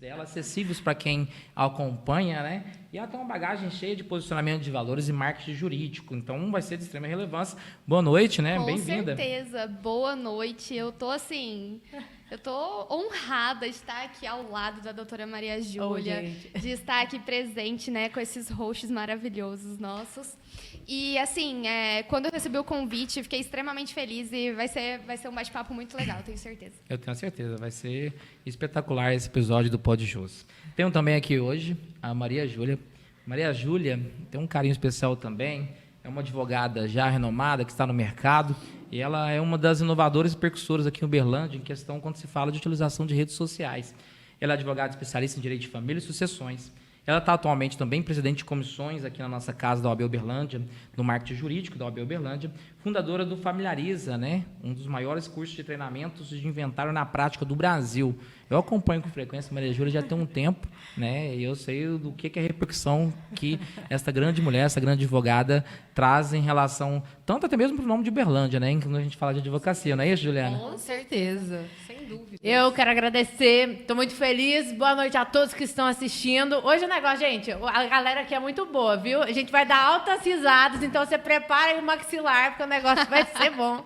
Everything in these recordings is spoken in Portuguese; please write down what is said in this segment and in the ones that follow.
dela, acessíveis para quem acompanha, né? E ela tem uma bagagem cheia de posicionamento de valores e marketing jurídico. Então, vai ser de extrema relevância. Boa noite, né? Bem-vinda. Com certeza. Boa noite. Eu tô honrada de estar aqui ao lado da doutora Maria Júlia, de estar aqui presente, né, com esses hosts maravilhosos nossos. E, assim, quando eu recebi o convite, fiquei extremamente feliz e vai ser um bate-papo muito legal, tenho certeza. Eu tenho certeza, vai ser espetacular esse episódio do Pod Jus. Tenho também aqui hoje a Maria Júlia. Maria Júlia tem um carinho especial também, é uma advogada já renomada que está no mercado e ela é uma das inovadoras e percussoras aqui em Uberlândia em questão quando se fala de utilização de redes sociais. Ela é advogada especialista em direito de família e sucessões. Ela está atualmente também presidente de comissões aqui na nossa casa da OAB Uberlândia, no marketing jurídico da OAB Uberlândia, fundadora do Familiariza, né? Um dos maiores cursos de treinamentos de inventário na prática do Brasil. Eu acompanho com frequência a Maria Júlia já tem um tempo, né? E eu sei do que é a repercussão que essa grande mulher, essa grande advogada traz em relação, tanto até mesmo para o nome de Uberlândia, né? Quando a gente fala de advocacia, não é isso, Juliana? Com certeza, sem dúvida. Eu quero agradecer, estou muito feliz. Boa noite a todos que estão assistindo. Hoje o negócio, gente, a galera aqui é muito boa, viu? A gente vai dar altas risadas, então você prepara aí o maxilar, porque o negócio vai ser bom.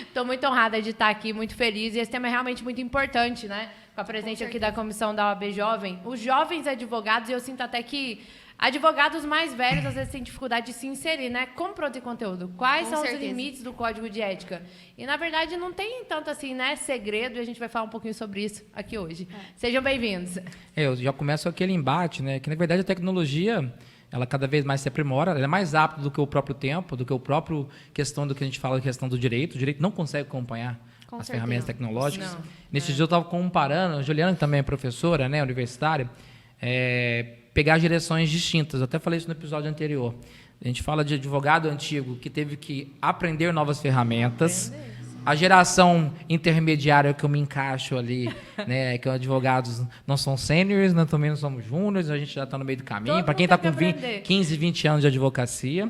Estou muito honrada de estar aqui, muito feliz. E esse tema é realmente muito importante, né? Com a presença aqui da comissão da OAB Jovem. Os jovens advogados, e eu sinto até que advogados mais velhos às vezes têm dificuldade de se inserir, né? Como produzir conteúdo? Quais são os limites do código de ética? E, na verdade, não tem tanto assim, né, segredo, e a gente vai falar um pouquinho sobre isso aqui hoje. Sejam bem-vindos. Eu já começo aquele embate, né? Que, na verdade, a tecnologia, ela cada vez mais se aprimora, ela é mais rápida do que o próprio tempo, do que o próprio questão do que a gente fala, a questão do direito. O direito não consegue acompanhar as ferramentas tecnológicas. Não. Nesse dia eu estava comparando, a Juliana, que também é professora, né, universitária, pegar direções distintas. Eu até falei isso no episódio anterior. A gente fala de advogado antigo que teve que aprender novas ferramentas. A geração intermediária que eu me encaixo ali, né, que os advogados não são sêniores, né, também não somos júniores, a gente já está no meio do caminho. Para quem está com 15, 20 anos de advocacia,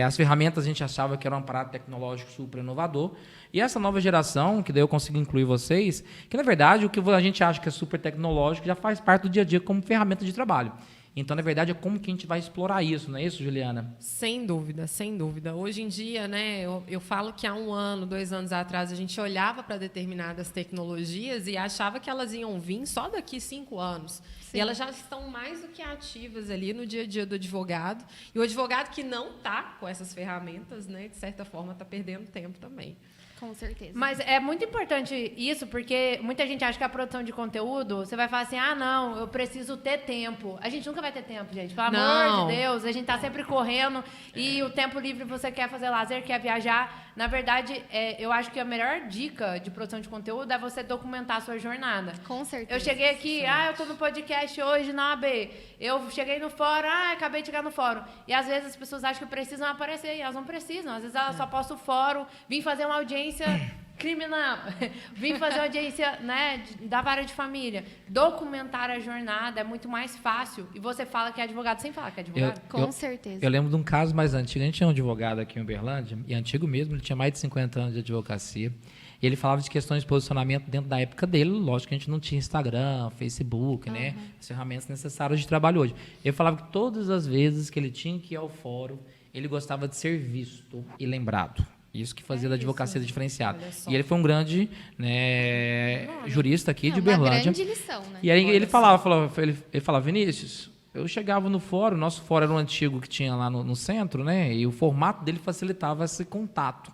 as ferramentas a gente achava que era um aparato tecnológico super inovador. E essa nova geração, que daí eu consigo incluir vocês, que na verdade o que a gente acha que é super tecnológico já faz parte do dia a dia como ferramenta de trabalho. Então, na verdade, é como que a gente vai explorar isso, não é isso, Juliana? Sem dúvida, sem dúvida. Hoje em dia, né, eu falo que há 1 ano, 2 anos atrás, a gente olhava para determinadas tecnologias e achava que elas iam vir só daqui 5 anos. Sim. E elas já estão mais do que ativas ali no dia a dia do advogado. E o advogado que não está com essas ferramentas, né, de certa forma, está perdendo tempo também. Com certeza. Mas é muito importante isso, porque muita gente acha que a produção de conteúdo, você vai falar assim, não, eu preciso ter tempo. A gente nunca vai ter tempo, gente. Pelo amor de Deus, a gente tá sempre correndo e o tempo livre você quer fazer lazer, quer viajar. Na verdade, eu acho que a melhor dica de produção de conteúdo é você documentar a sua jornada. Com certeza. Eu cheguei aqui, eu tô no podcast hoje na AB. Eu cheguei no fórum, acabei de chegar no fórum. E às vezes as pessoas acham que precisam aparecer, e elas não precisam. Às vezes elas só postam o fórum, vim fazer uma audiência criminal, vim fazer uma audiência, né, da vara de família. Documentar a jornada é muito mais fácil. E você fala que é advogado sem falar que é advogado. Com certeza. Eu lembro de um caso mais antigo. A gente tinha um advogado aqui em Uberlândia, e antigo mesmo, ele tinha mais de 50 anos de advocacia. E ele falava de questões de posicionamento dentro da época dele. Lógico que a gente não tinha Instagram, Facebook, né, as ferramentas necessárias de trabalho hoje. Ele falava que todas as vezes que ele tinha que ir ao fórum, ele gostava de ser visto e lembrado. Isso que fazia da advocacia diferenciada. E ele foi um grande, né, jurista aqui de Uberlândia. Uma grande lição, né? E aí ele falava, Vinícius, eu chegava no fórum, nosso fórum era um antigo que tinha lá no centro, né? E o formato dele facilitava esse contato,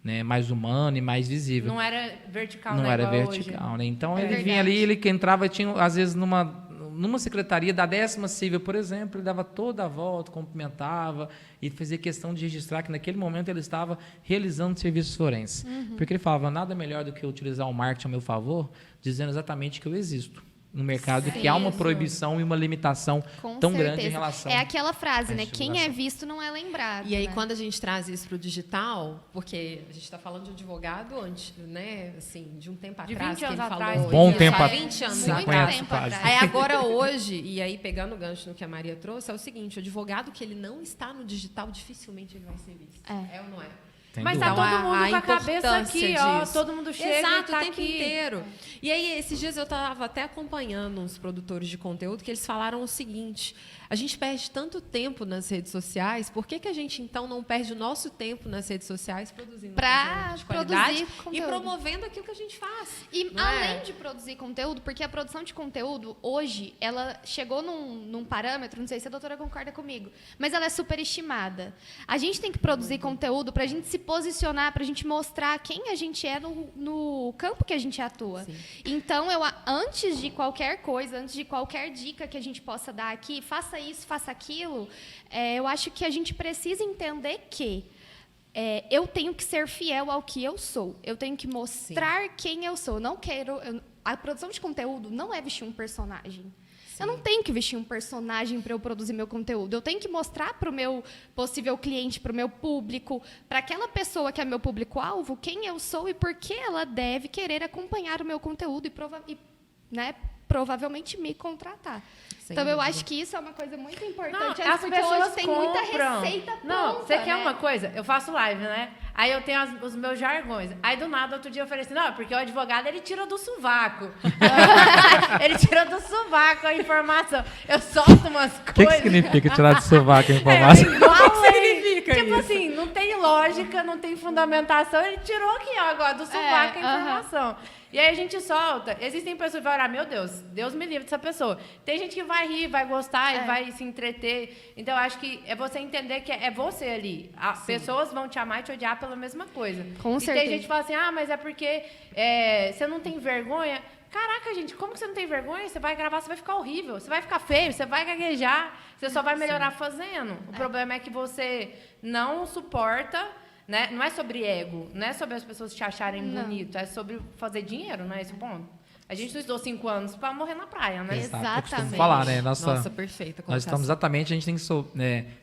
né, mais humano e mais visível. Não era vertical, não era vertical, hoje. Né? Então ele vinha ali, ele que entrava, tinha às vezes numa secretaria da 10ª civil, por exemplo, ele dava toda a volta, cumprimentava e fazia questão de registrar que naquele momento ele estava realizando serviços forenses. Porque ele falava, nada melhor do que utilizar o marketing a meu favor, dizendo exatamente que eu existo no mercado, que há uma proibição e uma limitação tão grande em relação... É aquela frase, né? Quem é visto não é lembrado. E aí, quando a gente traz isso para o digital, porque a gente está falando de advogado antes, né? Assim, de um tempo atrás, que ele falou... Bom tempo atrás. 20 anos atrás. Aí agora, hoje, e aí pegando o gancho no que a Maria trouxe, é o seguinte, o advogado que ele não está no digital, dificilmente ele vai ser visto. É ou não é? Mas tá todo mundo com a cabeça aqui, ó. Todo mundo chega Exato, e tá o tempo aqui. inteiro. E aí, esses dias eu estava até acompanhando uns produtores de conteúdo que eles falaram o seguinte: a gente perde tanto tempo nas redes sociais, por que a gente, então, não perde o nosso tempo nas redes sociais produzindo conteúdo de qualidade e conteúdo. promovendo aquilo que a gente faz? E além de produzir conteúdo, porque a produção de conteúdo, hoje, ela chegou num parâmetro, não sei se a doutora concorda comigo, mas ela é superestimada. A gente tem que produzir conteúdo para a gente se posicionar, para a gente mostrar quem a gente é no campo que a gente atua. Sim. Então, antes de qualquer coisa, antes de qualquer dica que a gente possa dar aqui, faça isso, faça aquilo, eu acho que a gente precisa entender que eu tenho que ser fiel ao que eu sou. Eu tenho que mostrar quem eu sou. Não quero... A produção de conteúdo não é vestir um personagem. Sim. Eu não tenho que vestir um personagem para eu produzir meu conteúdo. Eu tenho que mostrar para o meu possível cliente, para o meu público, para aquela pessoa que é meu público-alvo, quem eu sou e por que ela deve querer acompanhar o meu conteúdo e provavelmente me contratar. Então, eu acho que isso é uma coisa muito importante. As porque pessoas hoje tem compram. muita receita pronta. Não, você quer né? uma coisa? Eu faço live, né? Aí eu tenho os meus jargões. Aí, do nada, outro dia eu falei assim, não, porque o advogado, ele tira do sovaco. Ele tira do sovaco a informação. Eu solto umas coisas. O que significa tirar do sovaco a informação? O que significa tipo isso? Assim, não tem lógica, não tem fundamentação. Ele tirou aqui, ó, agora, do sovaco a informação. E aí a gente solta. Existem pessoas que vão olhar, meu Deus me livre dessa pessoa. Tem gente que vai rir, vai gostar e vai se entreter. Então, eu acho que é você entender que é você ali. As pessoas vão te amar e te odiar pela mesma coisa. Com certeza. Tem gente que fala assim, mas é porque você não tem vergonha. Caraca, gente, como que você não tem vergonha? Você vai gravar, você vai ficar horrível, você vai ficar feio, você vai gaguejar, você só vai melhorar fazendo. O problema é que você não suporta... Né? Não é sobre ego, não é sobre as pessoas te acharem bonito, é sobre fazer dinheiro, não é esse o ponto? A gente não estudou 5 anos para morrer na praia, né? Exatamente. Eu costumo falar, né? Nossa, perfeita. Nós estamos exatamente, a gente tem que...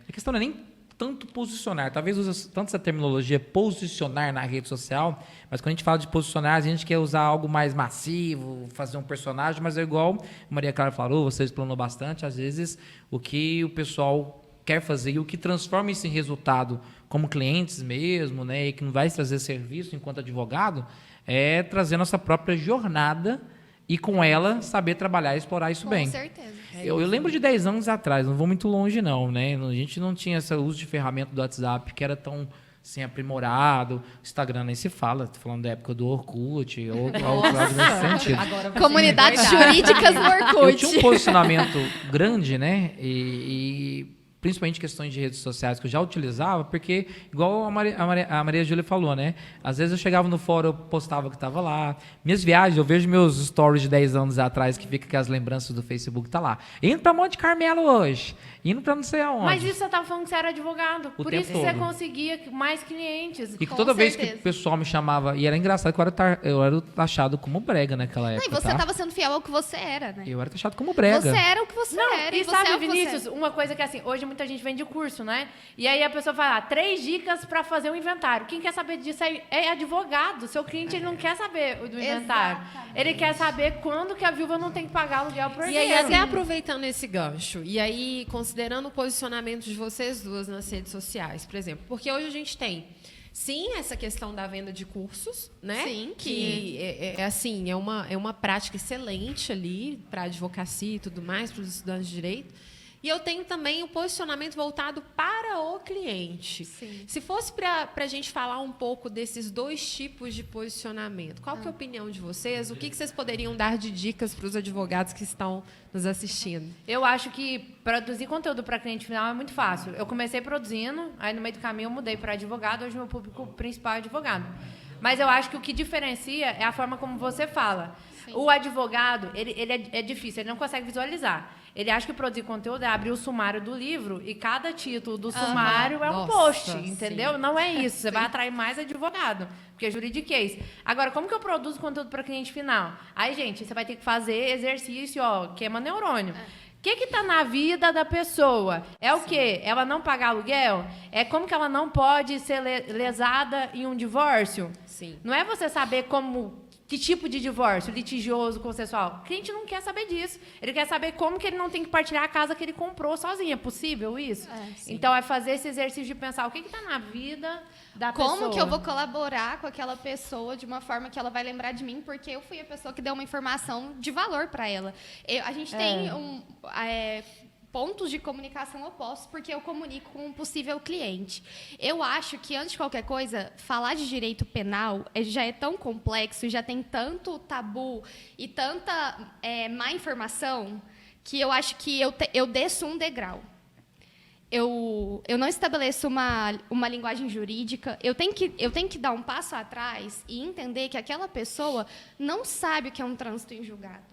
a questão não é nem tanto posicionar, talvez use tanto essa terminologia posicionar na rede social, mas quando a gente fala de posicionar, a gente quer usar algo mais massivo, fazer um personagem, mas é igual a Maria Clara falou, você explanou bastante, às vezes o que o pessoal quer fazer e o que transforma isso em resultado como clientes mesmo, né, e que não vai trazer serviço enquanto advogado, é trazer nossa própria jornada e com ela saber trabalhar e explorar isso bem. Com certeza. Eu lembro de 10 anos atrás, não vou muito longe não, né? A gente não tinha esse uso de ferramenta do WhatsApp que era tão assim, aprimorado. Instagram nem se fala, tô falando da época do Orkut, ou algo nesse sentido. Comunidades jurídicas no Orkut. Eu tinha um posicionamento grande, né? E principalmente questões de redes sociais que eu já utilizava, porque, igual a Maria Júlia falou, né? Às vezes eu chegava no fórum, eu postava que estava lá. Minhas viagens, eu vejo meus stories de 10 anos atrás, que fica com as lembranças do Facebook, tá lá. Indo para Monte Carmelo hoje, indo para não sei aonde. Mas isso você estava falando que você era advogado. Por isso que você conseguia mais clientes. E toda vez que o pessoal me chamava, e era engraçado que eu era taxado como brega naquela época. Não, e você estava sendo fiel ao que você era, né? Eu era taxado como brega. Você era o que você era. E sabe, Vinícius, uma coisa que assim, hoje muita gente vende curso, né? E aí a pessoa fala, 3 dicas para fazer um inventário. Quem quer saber disso é advogado. Seu cliente ele não quer saber do inventário. Exatamente. Ele quer saber quando que a viúva não tem que pagar aluguel por E aí, até aproveitando esse gancho, e aí considerando o posicionamento de vocês duas nas redes sociais, por exemplo, porque hoje a gente tem sim, essa questão da venda de cursos, né? Sim, que assim, é uma prática excelente ali para a advocacia e tudo mais, para os estudantes de direito. E eu tenho também o posicionamento voltado para o cliente. Sim. Se fosse para a gente falar um pouco desses 2 tipos de posicionamento, qual que é a opinião de vocês? O que vocês poderiam dar de dicas para os advogados que estão nos assistindo? Eu acho que produzir conteúdo para cliente final é muito fácil. Eu comecei produzindo, aí no meio do caminho eu mudei para advogado, hoje meu público principal é advogado. Mas eu acho que o que diferencia é a forma como você fala. Sim. O advogado, ele é difícil, ele não consegue visualizar. Ele acha que produzir conteúdo é abrir o sumário do livro e cada título do sumário é um post, entendeu? Sim. Não é isso. Você vai atrair mais advogado, porque é juridiquês. Agora, como que eu produzo conteúdo para cliente final? Aí, gente, você vai ter que fazer exercício, queima neurônio. O que está na vida da pessoa? É o quê? Ela não pagar aluguel? É como que ela não pode ser lesada em um divórcio? Sim. Não é você saber como Que tipo de divórcio? Litigioso, consensual? O cliente não quer saber disso. Ele quer saber como que ele não tem que partilhar a casa que ele comprou sozinho. É possível isso? Então, é fazer esse exercício de pensar o que está na vida da pessoa. Como que eu vou colaborar com aquela pessoa de uma forma que ela vai lembrar de mim, porque eu fui a pessoa que deu uma informação de valor para ela. A gente tem pontos de comunicação opostos, porque eu comunico com um possível cliente. Eu acho que, antes de qualquer coisa, falar de direito penal já é tão complexo, já tem tanto tabu e tanta má informação, que eu acho que eu desço um degrau. Eu não estabeleço uma linguagem jurídica, eu tenho que dar um passo atrás e entender que aquela pessoa não sabe o que é um trânsito em julgado.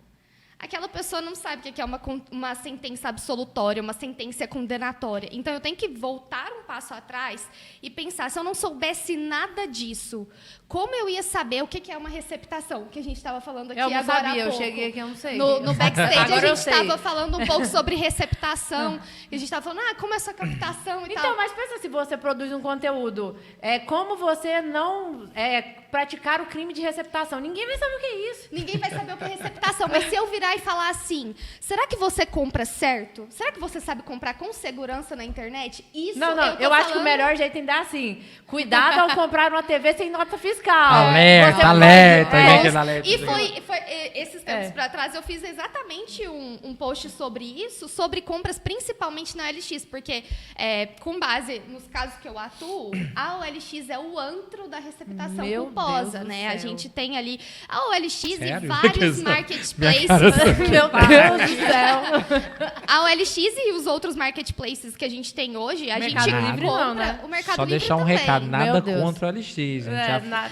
Aquela pessoa não sabe o que é uma sentença absolutória, uma sentença condenatória. Então, eu tenho que voltar um passo atrás e pensar, se eu não soubesse nada disso, como eu ia saber o que é uma receptação? Que a gente estava falando aqui agora há pouco. Eu cheguei aqui, eu não sei. No backstage, a gente estava falando um pouco sobre receptação. E a gente estava falando, como é essa captação e tal. Então, mas pensa se você produz um conteúdo. Como você não praticar o crime de receptação. Ninguém vai saber o que é isso. Ninguém vai saber o que é receptação. Mas se eu virar e falar assim, será que você compra certo? Será que você sabe comprar com segurança na internet? Isso eu acho que o melhor jeito é dar assim. Cuidado ao comprar uma TV sem nota fiscal. Alerta. E foi esses tempos para trás, eu fiz exatamente um post sobre isso, sobre compras principalmente na OLX, porque com base nos casos que eu atuo, a OLX é o antro da receptação culposa, né? A gente tem ali a OLX e vários marketplaces. Meu Deus do céu. A OLX e os outros marketplaces que a gente tem hoje, a gente Livre compra não, né? o Mercado Só Livre deixar um também. recado, nada Meu Deus. contra o LX, gente.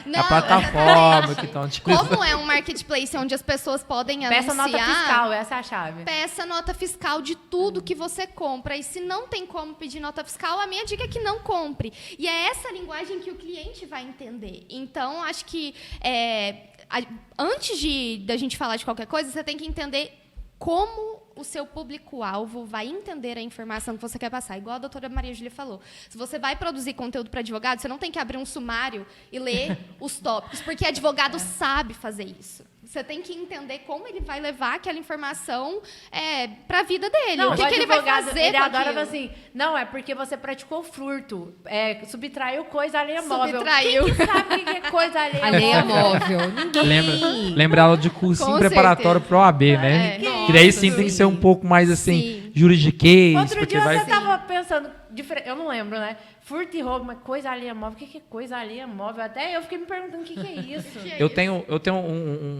Não, a plataforma que estão Como é um marketplace onde as pessoas podem Peça anunciar... nota fiscal, essa é a chave. Peça nota fiscal de tudo que você compra. E se não tem como pedir nota fiscal, a minha dica é que não compre. E é essa linguagem que o cliente vai entender. Então, acho que antes da gente falar de qualquer coisa, você tem que entender como o seu público-alvo vai entender a informação que você quer passar. Igual a doutora Maria Júlia falou. Se você vai produzir conteúdo para advogado, você não tem que abrir um sumário e ler os tópicos, porque advogado sabe fazer isso. Você tem que entender como ele vai levar aquela informação para a vida dele. Não, o que ele vai fazer ele com adora aquilo. assim, não, é porque você praticou furto, subtraiu coisa alheia móvel. Subtraiu. Quem que sabe o que é coisa alheia Alheia móvel? móvel. Ninguém. Lembra ela de cursinho Com preparatório pro OAB, né? E daí sim tem que ser um pouco mais assim, juridiquês. Outro porque dia vai... você tava pensando, eu não lembro, né? Furto e roubo, mas coisa alheia móvel, o que é coisa alheia móvel? Até eu fiquei me perguntando o que é isso. Eu tenho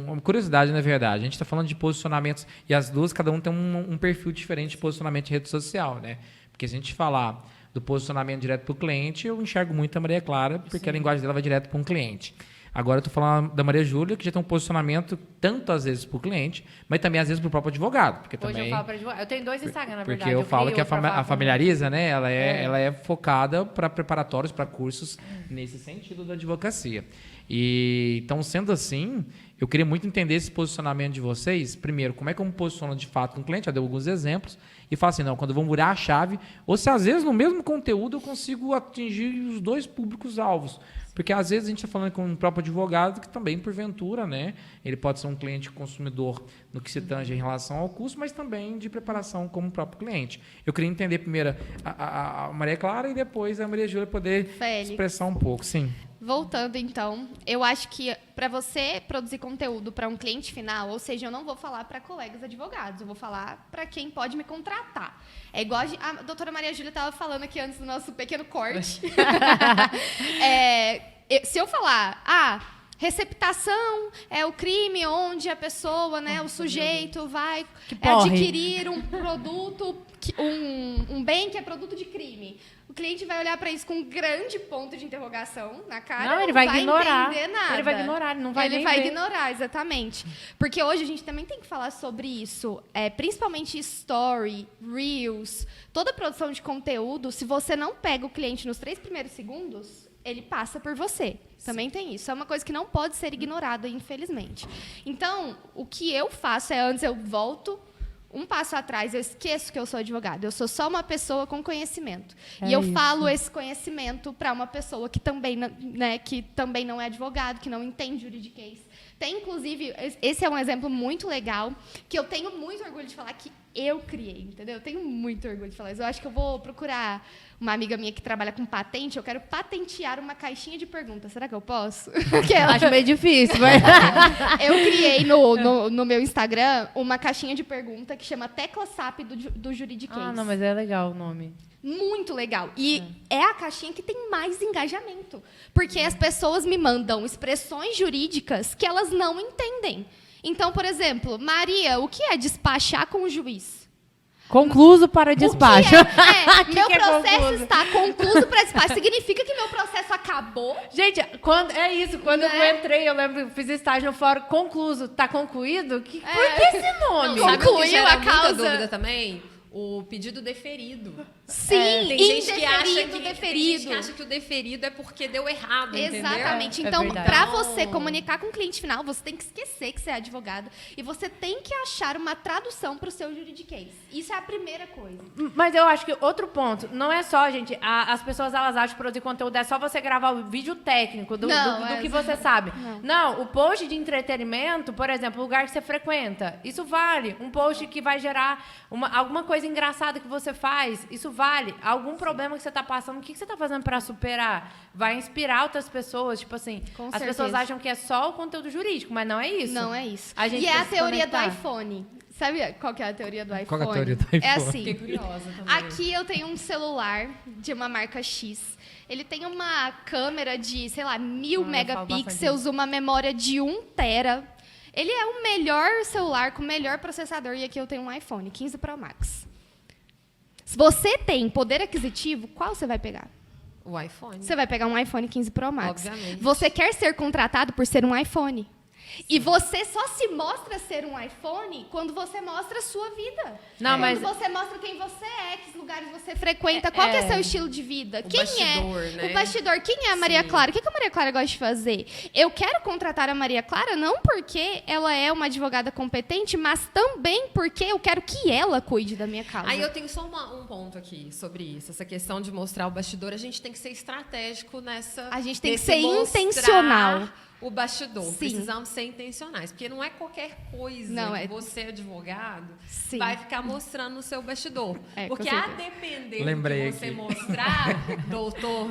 uma curiosidade, na verdade. A gente está falando de posicionamentos, e as duas, cada um tem um perfil diferente de posicionamento de rede social, né? Porque se a gente falar do posicionamento direto para o cliente, eu enxergo muito a Maria Clara, porque a linguagem dela vai direto para um cliente. Agora eu estou falando da Maria Júlia, que já tem um posicionamento tanto às vezes para o cliente, mas também às vezes para o próprio advogado. Porque Hoje também, eu falo para advogado. Eu tenho 2 Instagram, na verdade. porque eu falo que a Familiariza, né, ela é focada para preparatórios, para cursos nesse sentido da advocacia. E, então, sendo assim, eu queria muito entender esse posicionamento de vocês. Primeiro, como é que eu me posiciono de fato com o cliente? Já deu alguns exemplos. E falo assim, não, quando vão virar a chave, ou se às vezes no mesmo conteúdo eu consigo atingir os 2 públicos-alvos. Porque às vezes a gente está falando com um próprio advogado que também, porventura, né, ele pode ser um cliente consumidor no que se tange em relação ao custo, mas também de preparação como próprio cliente. Eu queria entender primeiro a Maria Clara e depois a Maria Júlia poder expressar um pouco. Sim. Voltando, então, eu acho que para você produzir conteúdo para um cliente final, ou seja, eu não vou falar para colegas advogados, eu vou falar para quem pode me contratar. É igual a doutora Maria Júlia estava falando aqui antes do nosso pequeno corte. Se eu falar, receptação é o crime onde a pessoa, né, o sujeito vai adquirir um produto, um bem que é produto de crime. O cliente vai olhar para isso com um grande ponto de interrogação na cara. Não, ele vai ignorar. Entender nada. Ele vai ignorar, ele não vai nem ver. Ignorar, exatamente. Porque hoje a gente também tem que falar sobre isso. Principalmente story, reels, toda produção de conteúdo, se você não pega o cliente nos 3 primeiros segundos, ele passa por você. Também tem isso. É uma coisa que não pode ser ignorada, infelizmente. Então, o que eu faço antes eu volto um passo atrás, eu esqueço que eu sou advogada. Eu sou só uma pessoa com conhecimento. E eu falo esse conhecimento para uma pessoa que também, né, que também não é advogado, que não entende juridiquês. Tem, inclusive, esse é um exemplo muito legal, que eu tenho muito orgulho de falar que eu criei, entendeu? Eu tenho muito orgulho de falar isso. Eu acho que eu vou procurar uma amiga minha que trabalha com patente, eu quero patentear uma caixinha de perguntas. Será que eu posso? Acho meio difícil, mas... Eu criei no meu Instagram uma caixinha de pergunta que chama Tecla SAP do Juridiquês. Ah, não, mas é legal o nome. Muito legal. E é a caixinha que tem mais engajamento. Porque as pessoas me mandam expressões jurídicas que elas não entendem. Então, por exemplo, Maria, o que é despachar com o juiz? Concluso para despacho. Meu processo está concluso para despacho. Significa que meu processo acabou? Gente, quando eu entrei, eu lembro que eu fiz estágio no fórum, concluso, tá concluído? Por que esse nome? Não, sabe o que Concluiu gera a muita causa. dúvida também? O pedido deferido. Sim, Tem gente que acha indeferido, que deferido. Tem gente que acha que o deferido é porque deu errado, Exatamente. entendeu? Então, para você comunicar com o cliente final, você tem que esquecer que você é advogado e você tem que achar uma tradução para o seu juridiquês. Isso é a primeira coisa. Mas eu acho que outro ponto, não é só, gente, as pessoas elas acham que produzir conteúdo é só você gravar o vídeo técnico do que você sabe. Não, o post de entretenimento, por exemplo, o lugar que você frequenta, isso vale. Um post que vai gerar alguma coisa engraçada que você faz, isso vale. Algum problema que você está passando, o que você está fazendo para superar? Vai inspirar outras pessoas, tipo assim, as pessoas acham que é só o conteúdo jurídico, mas não é isso. Não é isso. A gente e é a precisa teoria do conectar. iPhone. Sabe qual que é a teoria do iPhone? Qual que é a teoria do iPhone? É assim. Fiquei curiosa também. Aqui eu tenho um celular de uma marca X. Ele tem uma câmera de, sei lá, 1000 megapixels, uma memória de 1 tera. Ele é o melhor celular com o melhor processador. E aqui eu tenho um iPhone 15 Pro Max. Se você tem poder aquisitivo, qual você vai pegar? O iPhone. Você vai pegar um iPhone 15 Pro Max. Obviamente. Você quer ser contratado por ser um iPhone. E você só se mostra ser um iPhone quando você mostra a sua vida. Não, quando você mostra quem você é, que lugares você frequenta, qual que é seu estilo de vida. Quem bastidor, é né? o bastidor? Quem é a Maria Clara? O que a Maria Clara gosta de fazer? Eu quero contratar a Maria Clara não porque ela é uma advogada competente, mas também porque eu quero que ela cuide da minha causa. Aí eu tenho só um ponto aqui sobre isso. Essa questão de mostrar o bastidor, a gente tem que ser estratégico nessa... A gente tem que nesse ser mostrar intencional. O bastidor. Sim. Precisamos ser intencionais. Porque não é qualquer coisa que você, advogado, vai ficar mostrando o seu bastidor. Porque a depender do que você mostrar,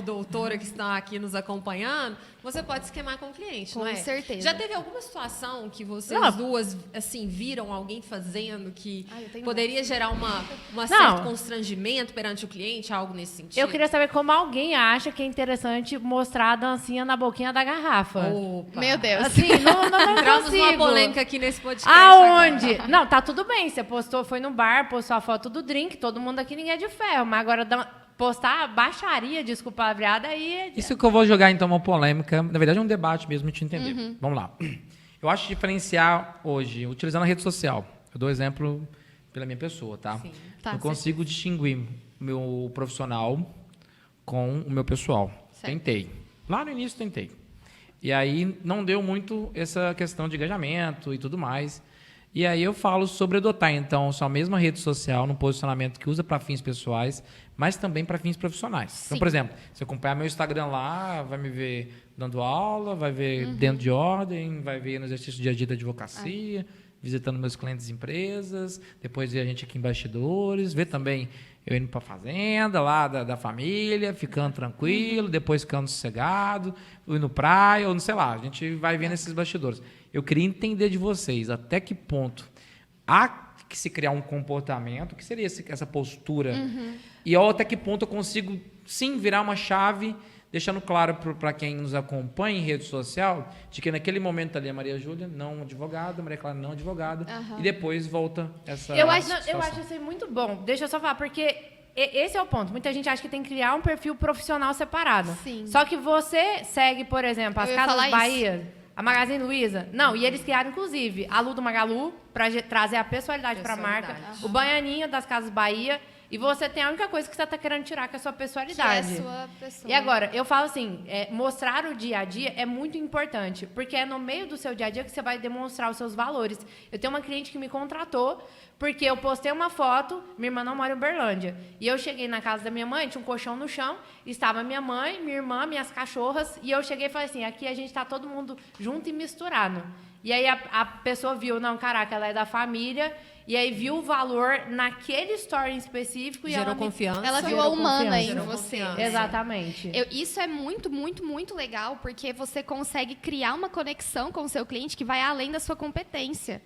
doutora que estão aqui nos acompanhando, você pode esquemar com o cliente, não é? Com certeza. Já teve alguma situação que vocês duas, assim, viram alguém fazendo que poderia gerar um certo constrangimento perante o cliente, algo nesse sentido? Eu queria saber como alguém acha que é interessante mostrar a dancinha na boquinha da garrafa. Opa. Meu Deus. Assim, não Entramos consigo. numa polêmica aqui nesse podcast. Aonde? Agora. Não, tá tudo bem. Você postou, foi no bar, postou a foto do drink, todo mundo aqui, ninguém é de ferro. Mas agora postar baixaria, desculpa a palavreada, aí... Isso que eu vou jogar, então, uma polêmica. Na verdade, é um debate mesmo, te entender. Vamos lá. Eu acho diferenciar hoje, utilizando a rede social. Eu dou exemplo pela minha pessoa, tá? Sim. Eu consigo distinguir o meu profissional com o meu pessoal. Certo. Tentei. Lá no início, tentei. E aí não deu muito essa questão de engajamento e tudo mais. E aí eu falo sobre adotar, então, só a mesma rede social no posicionamento que usa para fins pessoais, mas também para fins profissionais. Sim. Então, por exemplo, se eu acompanhar meu Instagram lá, vai me ver dando aula, vai ver dentro de ordem, vai ver no exercício do dia a dia da advocacia, visitando meus clientes e empresas, depois ver a gente aqui em bastidores, ver também eu indo para a fazenda lá da família, ficando tranquilo, depois ficando sossegado, indo praia, ou não sei lá, a gente vai vendo esses bastidores. Eu queria entender de vocês até que ponto há que se criar um comportamento, que seria essa postura, e até que ponto eu consigo, sim, virar uma chave, deixando claro para quem nos acompanha em rede social, de que naquele momento ali a Maria Júlia, não advogada, a Maria Clara não advogada, e depois volta essa eu acho isso muito bom. Deixa eu só falar, porque esse é o ponto. Muita gente acha que tem que criar um perfil profissional separado. Sim. Só que você segue, por exemplo, as Casas Bahia, a Magazine Luiza. Não, e eles criaram, inclusive, a Lu do Magalu, para trazer a personalidade para a marca, o Baianinho das Casas Bahia. E você tem a única coisa que você está querendo tirar, que é a sua personalidade. Que é a sua pessoa. E agora, eu falo assim, mostrar o dia a dia é muito importante, porque é no meio do seu dia a dia que você vai demonstrar os seus valores. Eu tenho uma cliente que me contratou, porque eu postei uma foto, minha irmã não mora em Uberlândia, e eu cheguei na casa da minha mãe, tinha um colchão no chão, estava minha mãe, minha irmã, minhas cachorras, e eu cheguei e falei assim, aqui a gente está todo mundo junto e misturado. E aí a pessoa viu, não, caraca, ela é da família, e aí viu o valor naquele story em específico. Gerou confiança. Ela viu a humana em Gerou você. confiança. Exatamente. Isso é muito, muito, muito legal, porque você consegue criar uma conexão com o seu cliente que vai além da sua competência.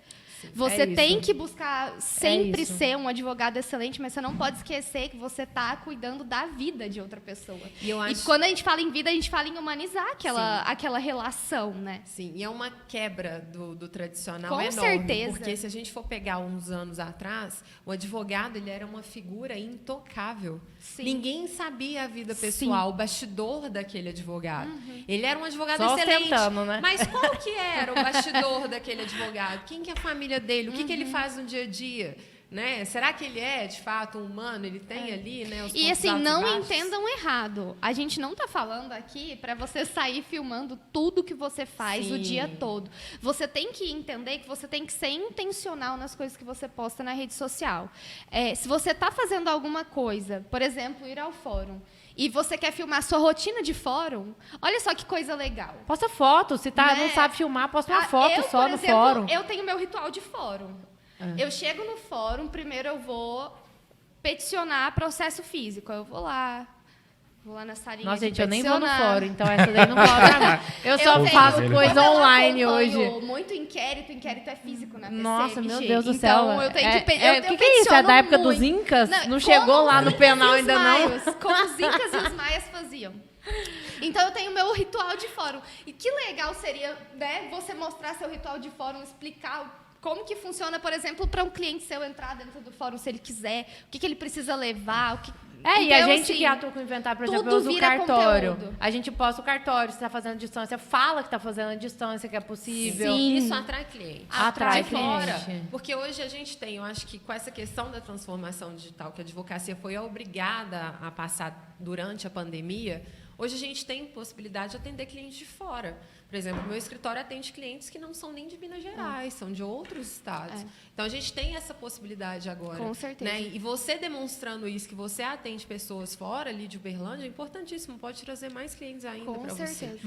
Você tem que buscar sempre ser um advogado excelente, mas você não pode esquecer que você está cuidando da vida de outra pessoa. E quando a gente fala em vida, a gente fala em humanizar aquela relação, né? Sim, e é uma quebra do tradicional com enorme. certeza. Porque se a gente for pegar uns anos atrás, o advogado ele era uma figura intocável. Sim. Ninguém sabia a vida pessoal, o bastidor daquele advogado. Ele era um advogado Só excelente. ostentando, né? Mas qual que era o bastidor daquele advogado? Quem que é a família dele? O que ele faz no dia a dia? Né? Será que ele é, de fato, um humano? Ele tem ali, né, os E pontos assim, altos não e baixos? entendam errado. A gente não está falando aqui para você sair filmando tudo que você faz o dia todo. Você tem que entender que você tem que ser intencional nas coisas que você posta na rede social. Se você está fazendo alguma coisa, por exemplo, ir ao fórum, e você quer filmar a sua rotina de fórum, olha só que coisa legal. Posta foto. Se não sabe filmar, posta uma foto eu, só por no exemplo, fórum. Eu tenho meu ritual de fórum. Eu chego no fórum, primeiro eu vou peticionar processo físico. Eu vou lá na salinha. Nossa, de gente, eu nem vou no peticionar. fórum, então essa daí não cobra não. Eu só faço coisa como online eu hoje. acompanho muito inquérito é físico na PCMG. Nossa, meu Deus do céu. Então eu tenho que O que é isso? É da época dos muito. Incas? Não chegou lá no penal ainda não? Como os Incas e os Maias faziam. Então eu tenho meu ritual de fórum. E que legal seria, né, você mostrar seu ritual de fórum, explicar como que funciona, por exemplo, para um cliente seu entrar dentro do fórum, se ele quiser, o que ele precisa levar, E a Então, gente assim, que atua com o inventário, por exemplo, tudo eu uso o vira cartório. conteúdo. A gente posta o cartório, se está fazendo distância, fala que está fazendo a distância, que é possível. Sim. Isso atrai cliente. Atrai de fora. cliente. Porque hoje a gente tem, eu acho que com essa questão da transformação digital, que a advocacia foi obrigada a passar durante a pandemia, hoje a gente tem possibilidade de atender clientes de fora. Por exemplo, meu escritório atende clientes que não são nem de Minas Gerais, são de outros estados. Então, a gente tem essa possibilidade agora. Com certeza. Né? E você demonstrando isso, que você atende pessoas fora ali de Uberlândia, é importantíssimo. Pode trazer mais clientes ainda para você.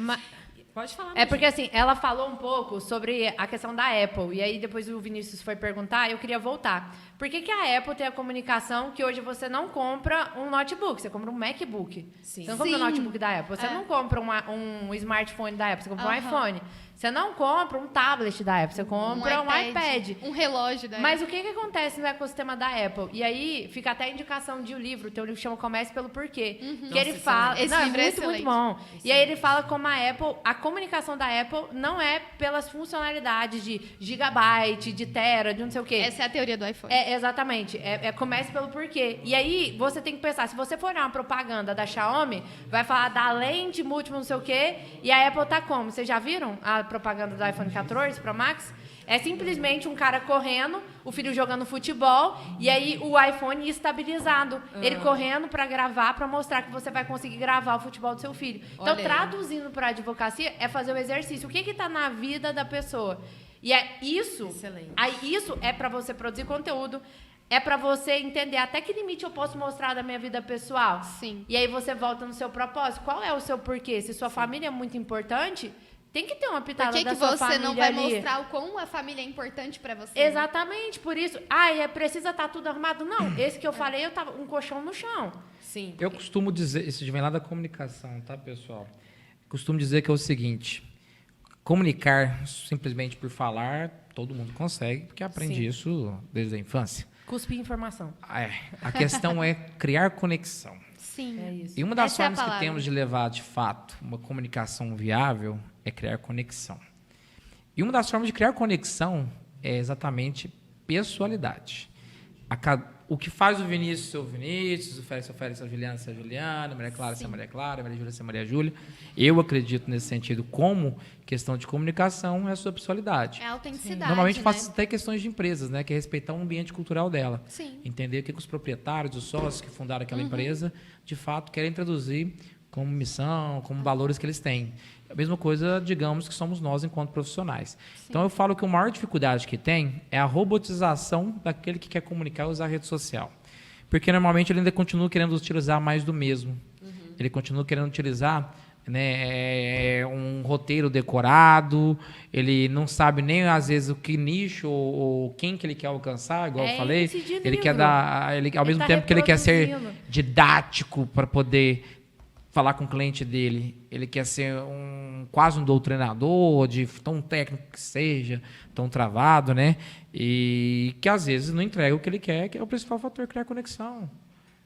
Pode falar. É porque, assim, ela falou um pouco sobre a questão da Apple. E aí, depois o Vinícius foi perguntar, eu queria voltar. Por que a Apple tem a comunicação que hoje você não compra um notebook, você compra um MacBook? Sim. Você não compra um notebook da Apple. Você não compra um smartphone da Apple, você compra um iPhone. Você não compra um tablet da Apple, você compra um iPad. Um relógio da Mas o que acontece no ecossistema da Apple? E aí, fica até a indicação de um livro, tem um livro que chama Comece pelo Porquê. Que ele fala... Esse livro é excelente. Muito bom. E aí ele fala como a Apple, a comunicação da Apple não é pelas funcionalidades de gigabyte, de tera, de não sei o quê. Essa é a teoria do iPhone. Exatamente. Comece pelo porquê. E aí, você tem que pensar, se você for olhar uma propaganda da Xiaomi, vai falar da lente múltipla, não sei o quê, e a Apple tá como? Vocês já viram a propaganda do iPhone 14 Pro Max? É simplesmente um cara correndo, o filho jogando futebol, e aí o iPhone estabilizado. Ele correndo para gravar, para mostrar que você vai conseguir gravar o futebol do seu filho. Então, traduzindo para a advocacia, é fazer o exercício. O que está na vida da pessoa? E é isso. Excelente. Aí isso é para você produzir conteúdo. É para você entender até que limite eu posso mostrar da minha vida pessoal. Sim. E aí você volta no seu propósito. Qual é o seu porquê? Se sua família é muito importante, tem que ter uma pitada Por que da sua família você não vai ali. mostrar o quão a família é importante para você? Exatamente, por isso. Precisa estar tudo arrumado? Não, esse que eu falei, eu tava um colchão no chão. Sim. Eu costumo dizer, isso vem lá da comunicação, tá, pessoal? Costumo dizer que é o seguinte: comunicar simplesmente por falar, todo mundo consegue, porque aprende isso desde a infância. Cuspir informação. A questão é criar conexão. Sim. É isso. E uma das Essa é a formas que palavra. temos de levar, de fato, uma comunicação viável é criar conexão. E uma das formas de criar conexão é exatamente pessoalidade. O que faz o Vinícius ser o Vinícius, o Félix ser a Juliana ser a Juliana, a Maria Clara ser a Maria Clara, a Maria Júlia ser a Maria Júlia. Eu acredito nesse sentido como questão de comunicação é a sua pessoalidade. É a autenticidade, Normalmente né? faço até questões de empresas, né? Que é respeitar o ambiente cultural dela. Sim. Entender o que os proprietários, os sócios que fundaram aquela empresa, de fato, querem traduzir como missão, como valores que eles têm. A mesma coisa, digamos, que somos nós enquanto profissionais. Sim. Então, eu falo que a maior dificuldade que tem é a robotização daquele que quer comunicar e usar a rede social. Porque, normalmente, ele ainda continua querendo utilizar mais do mesmo. Ele continua querendo utilizar né, um roteiro decorado, ele não sabe nem, às vezes, o que nicho ou quem que ele quer alcançar, igual eu falei. Ele quer dar, ao mesmo tempo que ele quer ser didático para poder falar com o cliente dele, ele quer ser quase um doutrinador, de tão técnico que seja, tão travado, né? E que às vezes não entrega o que ele quer, que é o principal fator, criar conexão.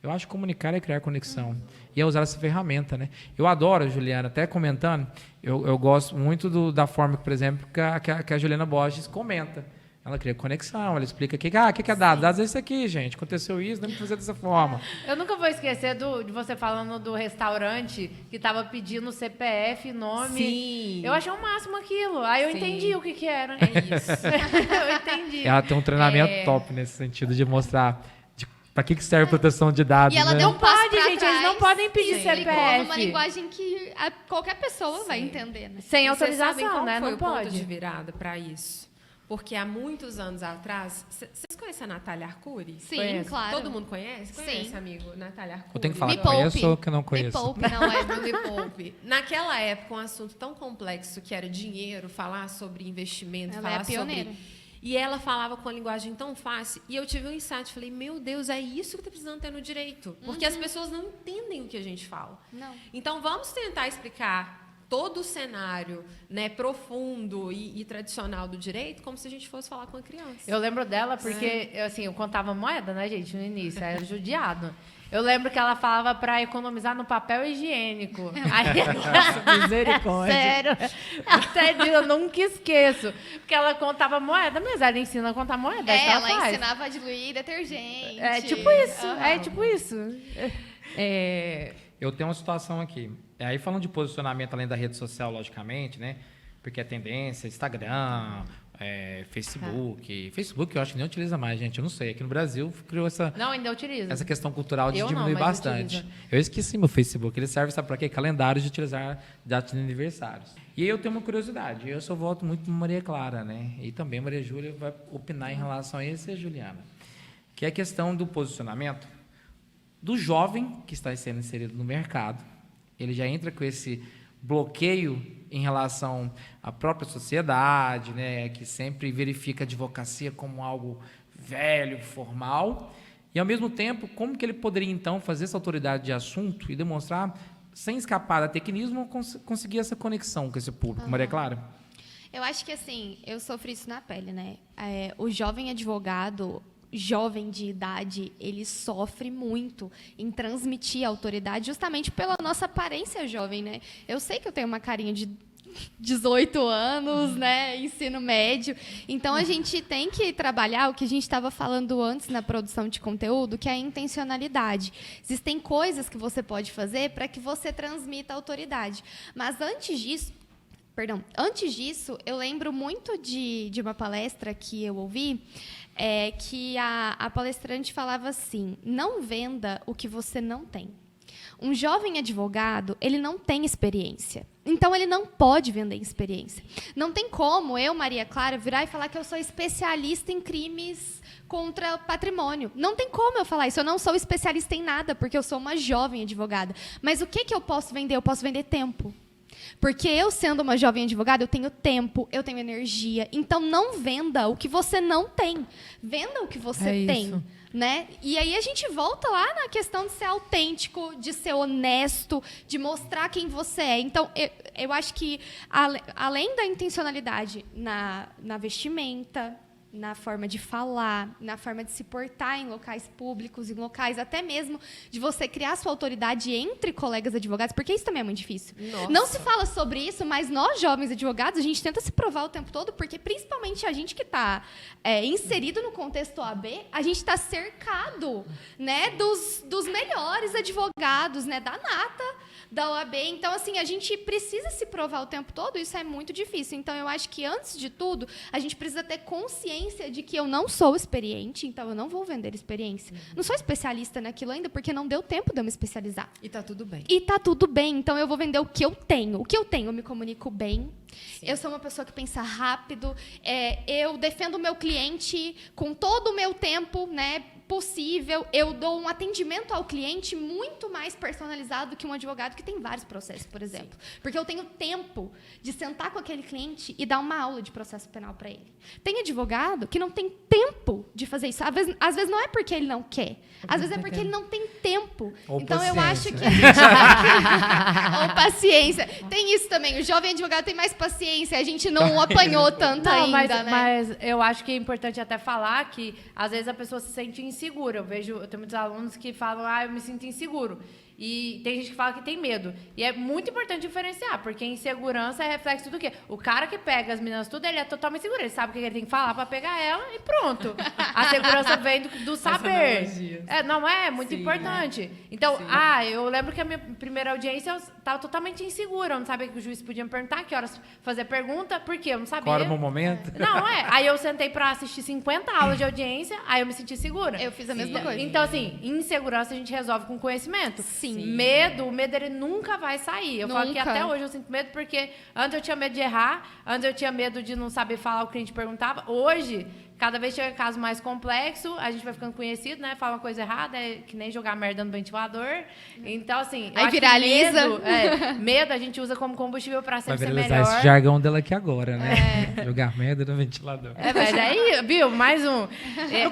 Eu acho que comunicar é criar conexão. E é usar essa ferramenta, né? Eu adoro, Juliana, até comentando, eu gosto muito da forma, por exemplo, que a Juliana Borges comenta. Ela cria conexão, ela explica o que é dado. Dados é isso aqui, gente. Aconteceu isso, não fazer dessa forma. Eu nunca vou esquecer de você falando do restaurante que estava pedindo CPF, nome. Sim. Eu achei o máximo aquilo. Aí eu entendi o que era. É isso. Eu entendi. Ela tem um treinamento top nesse sentido de mostrar para que serve proteção de dados. E ela né? deu um passo pra gente, trás, eles não podem pedir explicou CPF. numa linguagem que qualquer pessoa vai entender, né? Sem E vocês sabem autorização, qual né? foi Não o ponto pode. de virada para isso? Porque há muitos anos atrás... Vocês conhecem a Natália Arcuri? Sim, Conheço. claro. Todo mundo conhece? Conhece, Sim. amigo? Natália Arcuri. Eu tenho que falar Me que conheço poupe. ou que não Me conheço? poupe. Não, não me poupe. Naquela época, um assunto tão complexo que era dinheiro, falar sobre investimento, Ela falar é pioneira. sobre... E ela falava com a linguagem tão fácil. E eu tive um insight. Falei, meu Deus, é isso que está precisando ter no direito. Porque as pessoas não entendem o que a gente fala. Não. Então, vamos tentar explicar todo o cenário, né, profundo e tradicional do direito como se a gente fosse falar com a criança. Eu lembro dela porque, assim, eu contava moeda, né, gente, no início. Era judiado. Eu lembro que ela falava para economizar no papel higiênico. Aí, nossa, misericórdia. Sério. Até disso, eu nunca esqueço. Porque ela contava moeda, mas ela ensina a contar moeda. É, Ela faz. ensinava a diluir detergente. É tipo isso. Aham. É tipo isso. Eu tenho uma situação aqui. Aí falando de posicionamento além da rede social, logicamente, né? Porque é tendência, Instagram, Facebook. Facebook eu acho que nem utiliza mais, gente. Eu não sei. Aqui no Brasil criou essa Não, ainda utiliza. essa questão cultural de Eu não, diminuir mas bastante. utiliza. Eu esqueci meu Facebook. Ele serve, sabe para quê? Calendário de utilizar datas de aniversários. E aí eu tenho uma curiosidade. Eu só voto muito para Maria Clara, né? E também Maria Júlia vai opinar em relação a isso e a Juliana. Que é a questão do posicionamento do jovem que está sendo inserido no mercado. Ele já entra com esse bloqueio em relação à própria sociedade, né, que sempre verifica a advocacia como algo velho, formal, e, ao mesmo tempo, como que ele poderia, então, fazer essa autoridade de assunto e demonstrar, sem escapar da tecnismo, conseguir essa conexão com esse público. Maria Clara? Eu acho que, assim, eu sofri isso na pele, né? O jovem advogado, jovem de idade, ele sofre muito em transmitir a autoridade justamente pela nossa aparência jovem, né? Eu sei que eu tenho uma carinha de 18 anos, né? Ensino médio. Então, a gente tem que trabalhar o que a gente estava falando antes na produção de conteúdo, que é a intencionalidade. Existem coisas que você pode fazer para que você transmita a autoridade. Mas antes disso, eu lembro muito de uma palestra que eu ouvi, que a palestrante falava assim: não venda o que você não tem. Um jovem advogado, ele não tem experiência. Então, ele não pode vender experiência. Não tem como eu, Maria Clara, virar e falar que eu sou especialista em crimes contra o patrimônio. Não tem como eu falar isso. Eu não sou especialista em nada, porque eu sou uma jovem advogada. Mas o que eu posso vender? Eu posso vender tempo. Porque eu, sendo uma jovem advogada, eu tenho tempo, eu tenho energia. Então, não venda o que você não tem. Venda o que você tem. Né? E aí a gente volta lá na questão de ser autêntico, de ser honesto, de mostrar quem você é. Então, eu acho que, além da intencionalidade na vestimenta, na forma de falar, na forma de se portar em locais públicos, em locais até mesmo de você criar sua autoridade entre colegas advogados, porque isso também é muito difícil. Nossa. Não se fala sobre isso, mas nós, jovens advogados, a gente tenta se provar o tempo todo, porque principalmente a gente que está inserido no contexto OAB, a gente está cercado, né, dos melhores advogados, né, da nata da OAB. Então, assim, a gente precisa se provar o tempo todo, isso é muito difícil. Então, eu acho que, antes de tudo, a gente precisa ter consciência de que eu não sou experiente, então eu não vou vender experiência. Não sou especialista naquilo ainda, porque não deu tempo de eu me especializar. E tá tudo bem. E tá tudo bem, então eu vou vender o que eu tenho. O que eu tenho, eu me comunico bem. Sim. Eu sou uma pessoa que pensa rápido. Eu defendo o meu cliente com todo o meu tempo, né? possível, eu dou um atendimento ao cliente muito mais personalizado do que um advogado que tem vários processos, por exemplo. Porque eu tenho tempo de sentar com aquele cliente e dar uma aula de processo penal para ele. Tem advogado que não tem tempo de fazer isso. Às vezes não é porque ele não quer, às vezes é porque ele não tem tempo. Ou então paciência. eu acho que a gente... Ou paciência. Tem isso também, o jovem advogado tem mais paciência, a gente não apanhou tanto Não, ainda, né? mas eu acho que é importante até falar que, às vezes, a pessoa se sente insegura. Eu tenho muitos alunos que falam, eu me sinto inseguro. E tem gente que fala que tem medo. E é muito importante diferenciar, porque insegurança é reflexo do quê? O cara que pega as meninas tudo, ele é totalmente seguro. Ele sabe o que ele tem que falar pra pegar ela e pronto. A segurança vem do saber. Não é? Muito importante. Então, eu lembro que a minha primeira audiência eu estava totalmente insegura. Eu não sabia que o juiz podia me perguntar que horas fazer pergunta, porque eu não sabia. Qual era o momento? Não, Aí eu sentei pra assistir 50 aulas de audiência, aí eu me senti segura. Eu fiz a mesma coisa. Então, assim, insegurança a gente resolve com conhecimento. Sim. O medo ele nunca vai sair. Eu falo que Nunca. até hoje eu sinto medo porque antes eu tinha medo de errar, antes eu tinha medo de não saber falar o que o cliente perguntava. Hoje, cada vez chega caso mais complexo, a gente vai ficando conhecido, né? Fala uma coisa errada, é que nem jogar merda no ventilador. Então, assim... eu Aí acho que viraliza. Medo a gente usa como combustível para Vai sempre ser viralizar melhor. esse jargão dela aqui agora, né? Jogar merda no ventilador. Mas aí, viu? Mais um.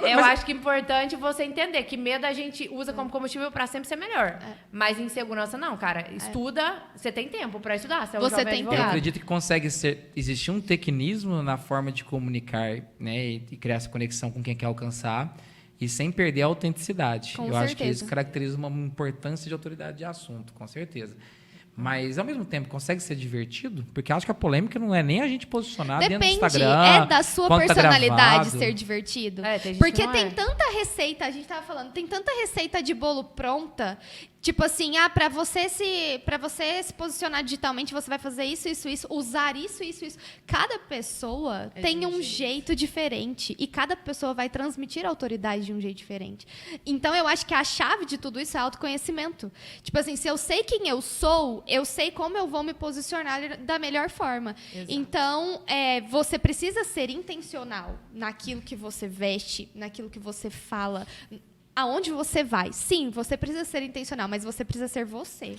Eu acho que é importante você entender que medo a gente usa como combustível para sempre ser melhor. Mas insegurança não, cara. Estuda, você tem tempo para estudar. Você é um Você jovem tem advogado. Eu acredito que consegue existir um tecnismo na forma de comunicar, né, e criar essa conexão com quem quer alcançar e sem perder a autenticidade. Com Eu acho que certeza. isso caracteriza uma importância de autoridade de assunto, com certeza. Mas, ao mesmo tempo, consegue ser divertido? Porque acho que a polêmica não é nem a gente posicionar dentro do Depende, Instagram. é da sua quando tá personalidade gravado. ser divertido. Tem gente Porque que não tem é. tanta receita, a gente tava falando, tem tanta receita de bolo pronta, tipo assim, para você se posicionar digitalmente, você vai fazer isso, usar isso. Cada pessoa tem um jeito diferente e cada pessoa vai transmitir a autoridade de um jeito diferente. Então, eu acho que a chave de tudo isso é autoconhecimento. Tipo assim, se eu sei quem eu sou, eu sei como eu vou me posicionar da melhor forma. Exato. Então, você precisa ser intencional naquilo que você veste, naquilo que você fala, aonde você vai. Sim, você precisa ser intencional, mas você precisa ser você.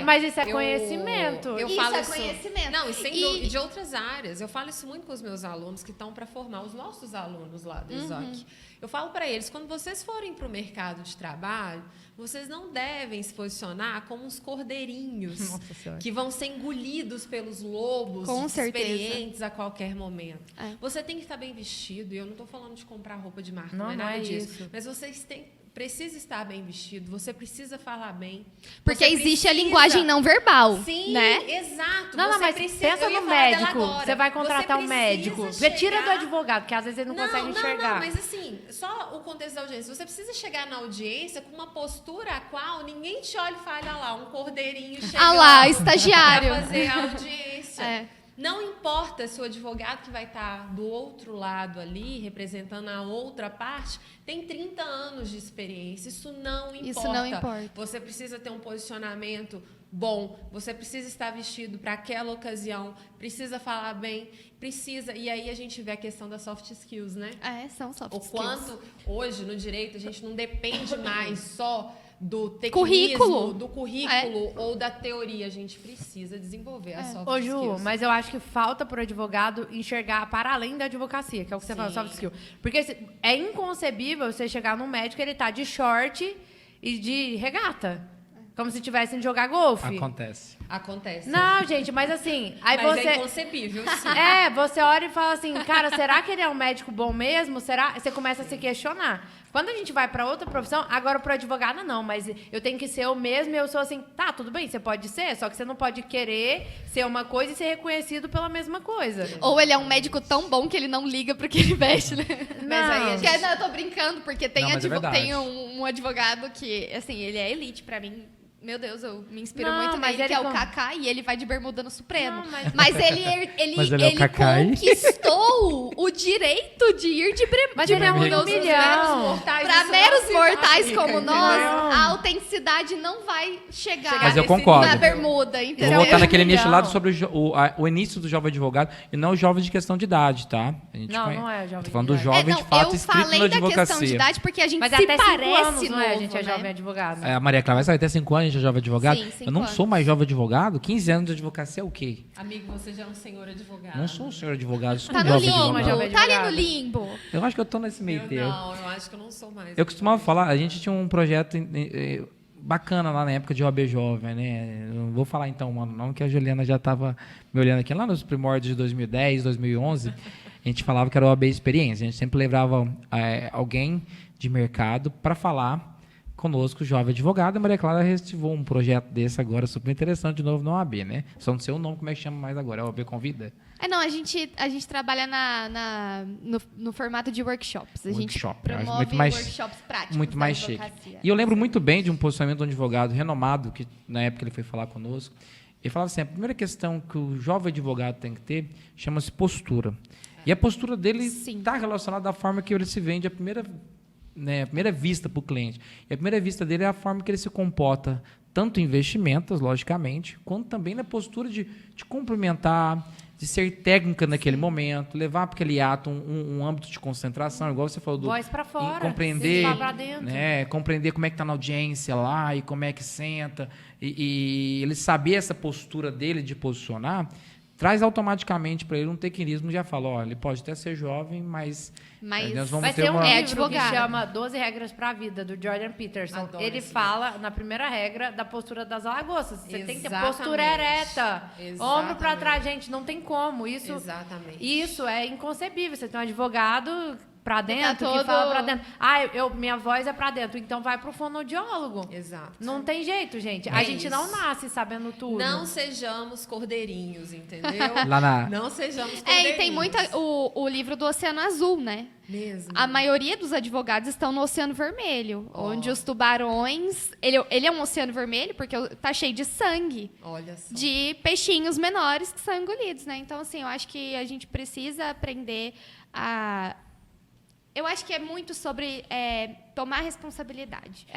Mas isso é conhecimento. Eu Isso falo é isso, conhecimento. Não, E- e de outras áreas. Eu falo isso muito com os meus alunos que estão para formar os nossos alunos lá do ISOC. Eu falo para eles, quando vocês forem para o mercado de trabalho, vocês não devem se posicionar como uns cordeirinhos Nossa Senhora. que vão ser engolidos pelos lobos Com certeza. experientes a qualquer momento. É. Você tem que estar bem vestido, e eu não estou falando de comprar roupa de marca, Não, não é não nada é disso. isso. Mas vocês precisa estar bem vestido, você precisa falar bem. Porque você existe a precisa- linguagem não verbal, Sim, né? exato. Não, Você mas precisa, pensa eu ia no falar dela médico. agora. Você vai contratar Você um médico. precisa Você tira do chegar- advogado, porque às vezes ele não consegue enxergar. Não, mas assim, só o contexto da audiência. Você precisa chegar na audiência com uma postura a qual ninguém te olha e fala, olha lá, um cordeirinho chegando Ah lá, estagiário. pra fazer a audiência. É. Não importa se o advogado que vai estar do outro lado ali, representando a outra parte, tem 30 anos de experiência. Isso não importa. Isso não importa. Você precisa ter um posicionamento bom, você precisa estar vestido para aquela ocasião, precisa falar bem, precisa... E aí a gente vê a questão das soft skills, né? São soft O skills. quanto hoje no direito a gente não depende mais só do Currículo. do currículo ou da teoria. A gente precisa desenvolver as soft Ô, Ju, skills. mas eu acho que falta pro advogado enxergar para além da advocacia, que é o que você Sim. fala, soft skill. Porque é inconcebível você chegar num médico e ele tá de short e de regata. Como se tivessem de jogar golfe. Acontece. Não, gente, mas assim... Aí Mas você... é inconcebível, sim. Você olha e fala assim, cara, será que ele é um médico bom mesmo? Será? Você começa a se questionar. Quando a gente vai para outra profissão, agora pro advogado não, mas eu tenho que ser eu mesmo e eu sou assim, tá, tudo bem, você pode ser, só que você não pode querer ser uma coisa e ser reconhecido pela mesma coisa. Ou ele é um médico tão bom que ele não liga pro que ele veste, né? Mas aí a Porque, não, eu tô brincando, porque tem, Não, mas é verdade. tem um advogado que, assim, ele é elite pra mim. Meu Deus, eu me inspiro Não, muito mas nele, que ele é o com- Kaká, e ele vai de bermuda no Supremo. Não, mas ele Mas ele é o Kaká, hein? conquistou o direito de ir de bermuda. Mas ele é um Meros milhão. Pra meros imortais como nós, a autenticidade não vai chegar Mas eu concordo. na bermuda, Eu entendeu? vou voltar naquele milhão. nicho lá sobre o início do jovem advogado, e não o jovem de questão de idade, tá? A gente Não é o jovem Tô falando de do idade. jovem de fato eu escrito na falei da questão de advocacia. idade porque a gente Mas se até 5 parece anos, não é? A gente é novo, né? jovem advogado. A Maria Clara vai saber, até 5 anos a gente é jovem advogado? Sim, 5 eu não sou anos. mais jovem advogado? 15 anos de advocacia é o quê? Amigo, você já é um senhor advogado. Não sou um senhor advogado, sou Tá um no jovem limbo, advogado. jovem tá ali no advogado. limbo. Eu acho que eu tô nesse meio termo. Eu acho que eu não sou mais. Eu costumava falar, a gente tinha um projeto bacana lá na época de OAB Jovem, né? Não vou falar então, mano, não, que a Juliana já estava me olhando aqui. Lá nos primórdios de 2010, 2011, a gente falava que era OAB Experiência. A gente sempre levava alguém de mercado para falar conosco, jovem advogado. A Maria Clara reativou um projeto desse agora, super interessante, de novo na OAB, né? Só não sei o nome, como é que chama mais agora? A OAB Convida? Não, a gente trabalha no formato de workshops. A gente Workshop, promove muito mais- workshops práticos Muito da mais chique. advocacia. E eu lembro muito bem de um posicionamento de um advogado renomado, que na época ele foi falar conosco. Ele falava assim, a primeira questão que o jovem advogado tem que ter chama-se postura. E a postura dele está relacionada à forma que ele se vende a primeira vista para o cliente. E a primeira vista dele é a forma que ele se comporta, tanto em investimentos, logicamente, quanto também na postura de cumprimentar, de ser técnica naquele momento, levar para aquele ato um âmbito de concentração, igual você falou, Voz pra fora, compreender, sem pra dentro. né, compreender como é que está na audiência lá e como é que senta, e ele saber essa postura dele de posicionar, traz automaticamente para ele um tequinismo, já fala, olha, ele pode até ser jovem, mas nós vamos Vai ter ter um uma... livro advogado. que chama 12 Regras para a Vida, do Jordan Peterson. Adoro Ele esse fala, na primeira regra, da postura das lagostas. Você tem que ter Exatamente. postura ereta. Exatamente. Ombro para trás, gente, não tem como. Exatamente. Isso é inconcebível. Você tem um advogado para dentro, todo- que fala para dentro. Minha voz é para dentro, então vai pro fonoaudiólogo. Exato. Não tem jeito, gente. É A gente não isso. nasce sabendo tudo. Não sejamos cordeirinhos, entendeu? Lá na... Não sejamos cordeirinhos. E tem o livro do Oceano Azul, né? Mesmo. A maioria dos advogados estão no Oceano Vermelho, onde os tubarões... Ele é um oceano vermelho porque tá cheio de sangue. Olha só. De peixinhos menores que são engolidos, né? Então, assim, eu acho que a gente precisa aprender a... Eu acho que é muito sobre tomar responsabilidade.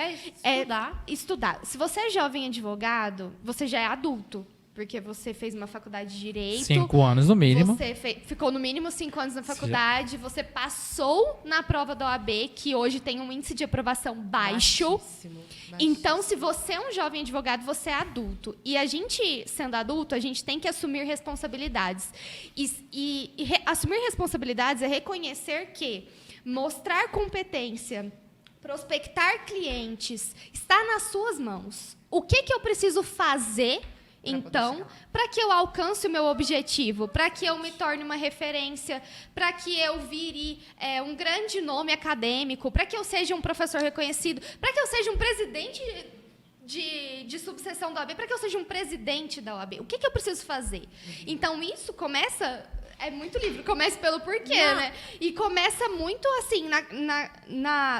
Estudar. Se você é jovem advogado, você já é adulto. Porque você fez uma faculdade de Direito. 5 anos no mínimo. Você ficou no mínimo 5 anos na faculdade. Você passou na prova da OAB, que hoje tem um índice de aprovação baixo. Baixíssimo. Então, se você é um jovem advogado, você é adulto. E a gente, sendo adulto, a gente tem que assumir responsabilidades. Assumir responsabilidades é reconhecer que mostrar competência, prospectar clientes, está nas suas mãos. O que eu preciso fazer, então, para que eu alcance o meu objetivo, para que eu me torne uma referência, para que eu vire um grande nome acadêmico, para que eu seja um professor reconhecido, para que eu seja um presidente de subseção da OAB, para que eu seja um presidente da OAB. O que eu preciso fazer? Então, isso começa... É muito livre, começa pelo porquê, né? E começa muito assim,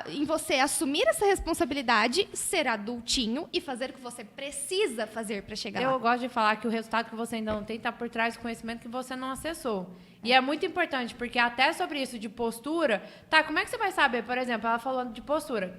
em você assumir essa responsabilidade, ser adultinho e fazer o que você precisa fazer para chegar lá. Eu gosto de falar que o resultado que você ainda não tem está por trás do conhecimento que você não acessou. E é muito importante, porque até sobre isso de postura... Tá, como é que você vai saber? Por exemplo, ela falando de postura.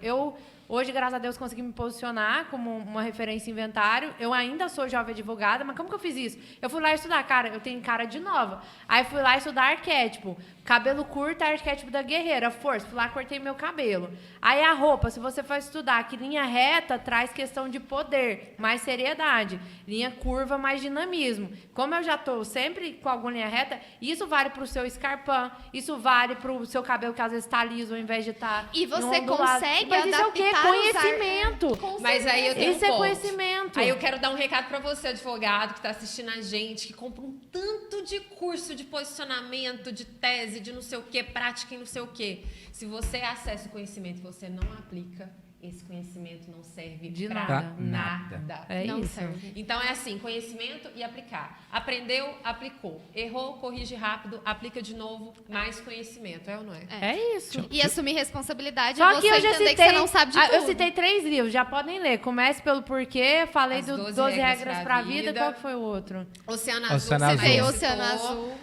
Hoje, graças a Deus, consegui me posicionar como uma referência em inventário. Eu ainda sou jovem advogada, mas como que eu fiz isso? Eu fui lá estudar, cara, eu tenho cara de nova. Aí fui lá estudar arquétipo. Cabelo curto, arquétipo da guerreira, força. Fui lá, cortei meu cabelo. Aí a roupa, se você for estudar que linha reta traz questão de poder, mais seriedade. Linha curva, mais dinamismo. Como eu já estou sempre com alguma linha reta, isso vale para o seu escarpão, isso vale para o seu cabelo que às vezes está liso ao invés de estar E você consegue Mas isso é o quê? adaptar, Conhecimento. Com Mas aí eu tenho Isso um é ponto. conhecimento. Aí eu quero dar um recado para você, advogado, que está assistindo a gente, que compra um tanto de curso de posicionamento, de tese, de não sei o quê, prática e não sei o quê. Se você acessa o conhecimento e você não aplica, esse conhecimento não serve De pra nada. nada. É Não isso. serve. Então é assim, conhecimento e aplicar. Aprendeu, aplicou. Errou, corrige rápido, aplica de novo, mais conhecimento, é ou não é? É isso. E assumir responsabilidade Só é que você eu já entender citei, que você não sabe de tudo. eu citei 3 livros, já podem ler. Comece pelo porquê, falei As do 12 12 regras regras pra pra vida. vida. Qual que foi o outro? Oceano Oceano Azul. Azul. Você Oceano citou. Azul.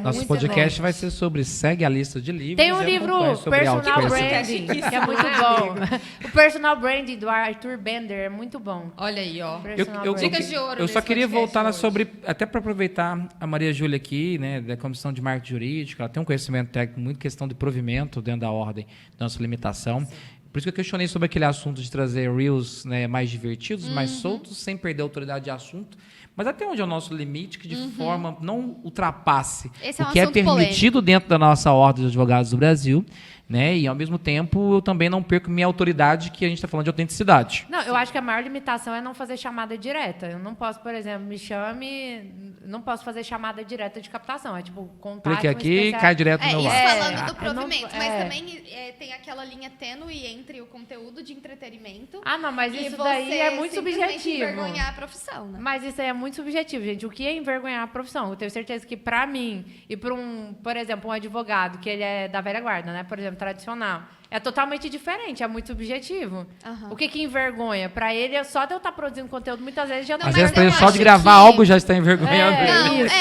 Nosso muito podcast bom. vai ser sobre segue a lista de livros. Tem um e livro, acompanhe sobre Personal autoconhecimento. Branding, que é muito bom. O Personal Branding, do Arthur Bender, é muito bom. Olha aí, ó. Personal Branding. Dicas de ouro Eu só nesse queria podcast voltar hoje. sobre, até para aproveitar a Maria Júlia aqui, né, da Comissão de Marketing Jurídico, ela tem um conhecimento técnico, muito questão de provimento dentro da ordem, da nossa limitação. Por isso que eu questionei sobre aquele assunto de trazer reels, né, mais divertidos, mais soltos, sem perder a autoridade de assunto. Mas até onde é o nosso limite, que de forma não ultrapasse Esse é um o que é assunto permitido dentro da nossa ordem de advogados do Brasil, né? E, ao mesmo tempo, eu também não perco minha autoridade, que a gente está falando de autenticidade. Não, eu acho que a maior limitação é não fazer chamada direta. Eu não posso, por exemplo, me chame, não posso fazer chamada direta de captação. É tipo, contato Clique aqui, cai direto no meu Isso lado. falando do eu não- provimento, mas é. também tem aquela linha tênue entre o conteúdo de entretenimento Ah, não, mas e isso você daí é muito simplesmente subjetivo. envergonhar a profissão, né? Mas isso aí é muito subjetivo, gente. O que é envergonhar a profissão? Eu tenho certeza que para mim e para por exemplo, um advogado que ele é da velha guarda, né? Por exemplo, tradicional, é totalmente diferente, é muito subjetivo. Aham. O que envergonha? Para ele, é só de eu estar produzindo conteúdo, muitas vezes já Não, Às mas vezes, eu só acho de gravar que- algo já está envergonhando. É. Não, isso.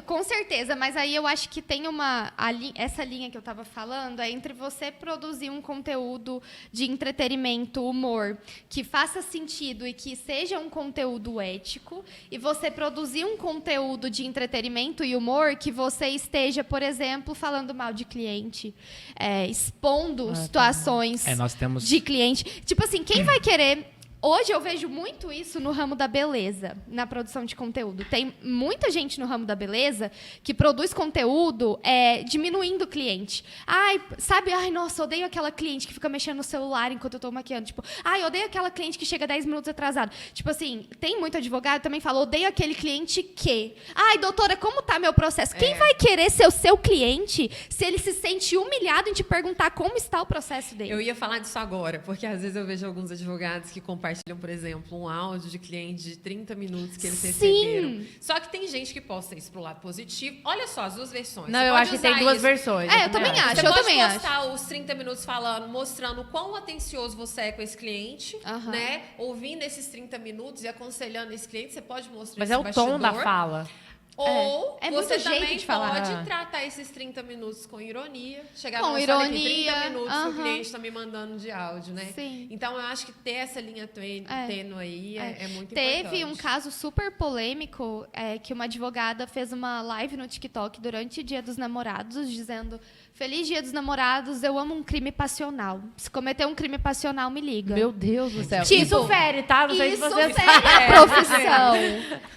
com certeza, mas aí eu acho que tem essa linha que eu estava falando, é entre você produzir um conteúdo de entretenimento, humor, que faça sentido e que seja um conteúdo ético, e você produzir um conteúdo de entretenimento e humor que você esteja, por exemplo, falando mal de cliente, expondo situações Nós temos... de cliente. Tipo assim, quem vai querer... Hoje eu vejo muito isso no ramo da beleza, na produção de conteúdo. Tem muita gente no ramo da beleza que produz conteúdo diminuindo o cliente. Ai, nossa, odeio aquela cliente que fica mexendo no celular enquanto eu tô maquiando. Tipo, odeio aquela cliente que chega 10 minutos atrasado. Tipo assim, tem muito advogado que também fala, odeio aquele cliente que... Ai, doutora, como tá meu processo? Quem vai querer ser o seu cliente se ele se sente humilhado em te perguntar como está o processo dele? Eu ia falar disso agora, porque às vezes eu vejo alguns advogados que compartilham, por exemplo, um áudio de cliente de 30 minutos que eles Sim. receberam. Só que tem gente que posta isso pro lado positivo. Olha só, as duas versões. Não, Você eu pode acho que tem usar duas isso. versões. Eu também acho. Você eu pode também postar os 30 minutos falando, mostrando o quão atencioso você é com esse cliente, Aham. né? Ouvindo esses 30 minutos e aconselhando esse cliente, você pode mostrar Mas esse é o tom da bastidor. fala. Ou É você muito jeito também de falar. pode tratar esses 30 minutos com ironia. Chegar Com e falar, olha aqui, ironia, 30 minutos aham. o cliente está me mandando de áudio, né? Sim. Então, eu acho que ter essa linha tênue aí é muito Teve importante. um caso super polêmico que uma advogada fez uma live no TikTok durante o Dia dos Namorados, dizendo: Feliz Dia dos Namorados, eu amo um crime passional. Se cometer um crime passional, me liga. Meu Deus do céu. Tipo, isso fere, tá? Não sei se Isso você fere sabe. a profissão.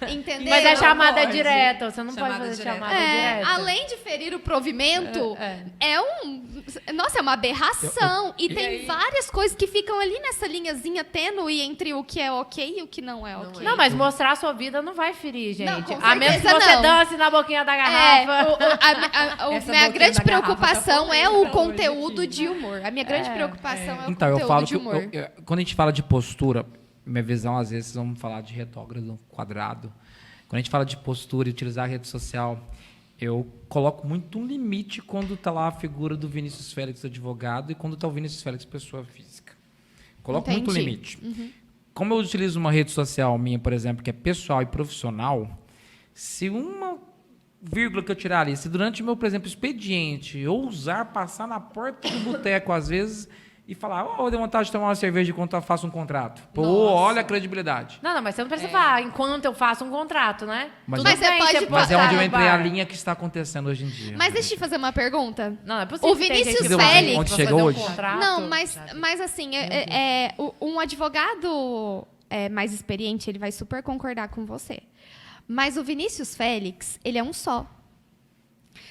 Entendeu? Mas é chamada pode. direta, você não Chamada pode fazer direta. chamada direta. Além de ferir o provimento, Nossa, é uma aberração. E tem aí? várias coisas que ficam ali nessa linhazinha tênue entre o que é ok e o que não é ok. Não, mas mostrar a sua vida não vai ferir, gente. Não, com a menos que você certeza não. dance na boquinha da garrafa. Essa Minha boquinha grande da garrafa preocupação tá é o polêmica conteúdo hoje de humor. A minha grande preocupação é o Então, eu conteúdo falo de que humor. quando a gente fala de postura, minha visão, às vezes, vamos falar de retógrado quadrado. Quando a gente fala de postura e utilizar a rede social, eu coloco muito um limite quando está lá a figura do Vinícius Félix, advogado, e quando está o Vinícius Félix, pessoa física. Coloco muito Entendi. limite. Como eu utilizo uma rede social minha, por exemplo, que é pessoal e profissional, se uma vírgula que eu tirar ali, se durante o meu, por exemplo, expediente, eu ousar passar na porta do boteco, às vezes, e falar, eu dei vontade de tomar uma cerveja enquanto eu faço um contrato. Pô, Nossa. olha a credibilidade. Não, mas você não precisa falar enquanto eu faço um contrato, né? Mas Tudo Mas você bem, pode Mas é postar onde eu no entrei a bar. linha que está acontecendo hoje em dia. Mas deixa eu te fazer uma pergunta. Não, é possível. O que tem gente Vinícius que faz Félix- isso, Onde vai chegou fazer um hoje? contrato. Não, mas assim, um advogado mais experiente, ele vai super concordar com você. Mas o Vinícius Félix, ele é um só.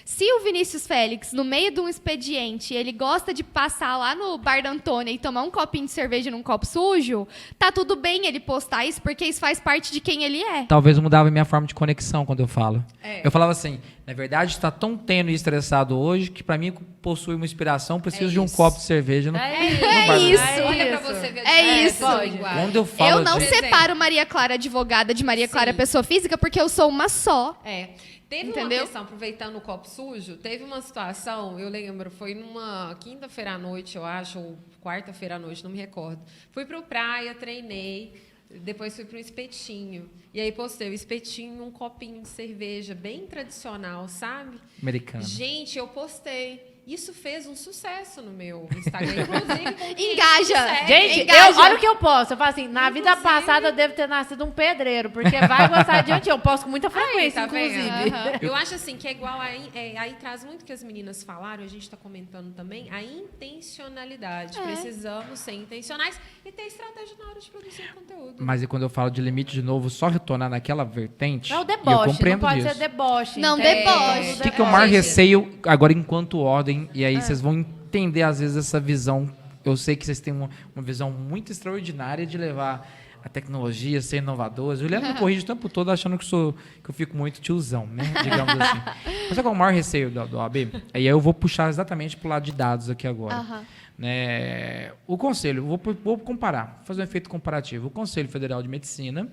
Se o Vinícius Félix, no meio de um expediente, ele gosta de passar lá no bar da Antônia e tomar um copinho de cerveja num copo sujo, tá tudo bem ele postar isso, porque isso faz parte de quem ele é. Talvez eu mudava a minha forma de conexão quando eu falo. É. Eu falava assim, na verdade, está tão tênue e estressado hoje que, para mim, possui uma inspiração, preciso de um isso. copo de cerveja. Não, É isso. não vai- isso. Olha pra você vê a É diferença isso. linguagem. Quando eu falo Eu não de... separo Maria Clara advogada de Maria Clara Sim. pessoa física, porque eu sou uma só. Teve Entendeu? uma questão, aproveitando o copo sujo, teve uma situação, eu lembro, foi numa quinta-feira à noite, eu acho, ou quarta-feira à noite, não me recordo. Fui para praia, treinei, depois fui para um espetinho. E aí postei o espetinho, um copinho de cerveja, bem tradicional, sabe? Americano. Gente, eu postei. Isso fez um sucesso no meu Instagram, inclusive. Com quem Engaja. me segue. Gente, Engaja. olha o que eu posto. Eu falo assim, na vida Inclusive- passada eu devo ter nascido um pedreiro, porque vai gostar adiante. Eu posto com muita frequência, Tá vendo? inclusive. Aham. Eu acho assim que é igual aí traz muito que as meninas falaram, a gente está comentando também, a intencionalidade. Precisamos ser intencionais e ter estratégia na hora de produzir o conteúdo. Mas e quando eu falo de limite, de novo, só retornar naquela vertente, É o e eu deboche, não compreendo pode disso. ser deboche. Não, entende? deboche. O que eu mais Gente. receio, agora enquanto ordem, e aí vocês vão entender às vezes essa visão, eu sei que vocês têm uma visão muito extraordinária de levar a tecnologia, ser inovadores. O Juliano me corrige o tempo todo achando que eu fico muito tiozão, né? Digamos assim. Mas sabe qual é o maior receio do AB? Aí eu vou puxar exatamente para o lado de dados aqui agora. Aham. Né? O Conselho, vou comparar, fazer um efeito comparativo. O Conselho Federal de Medicina,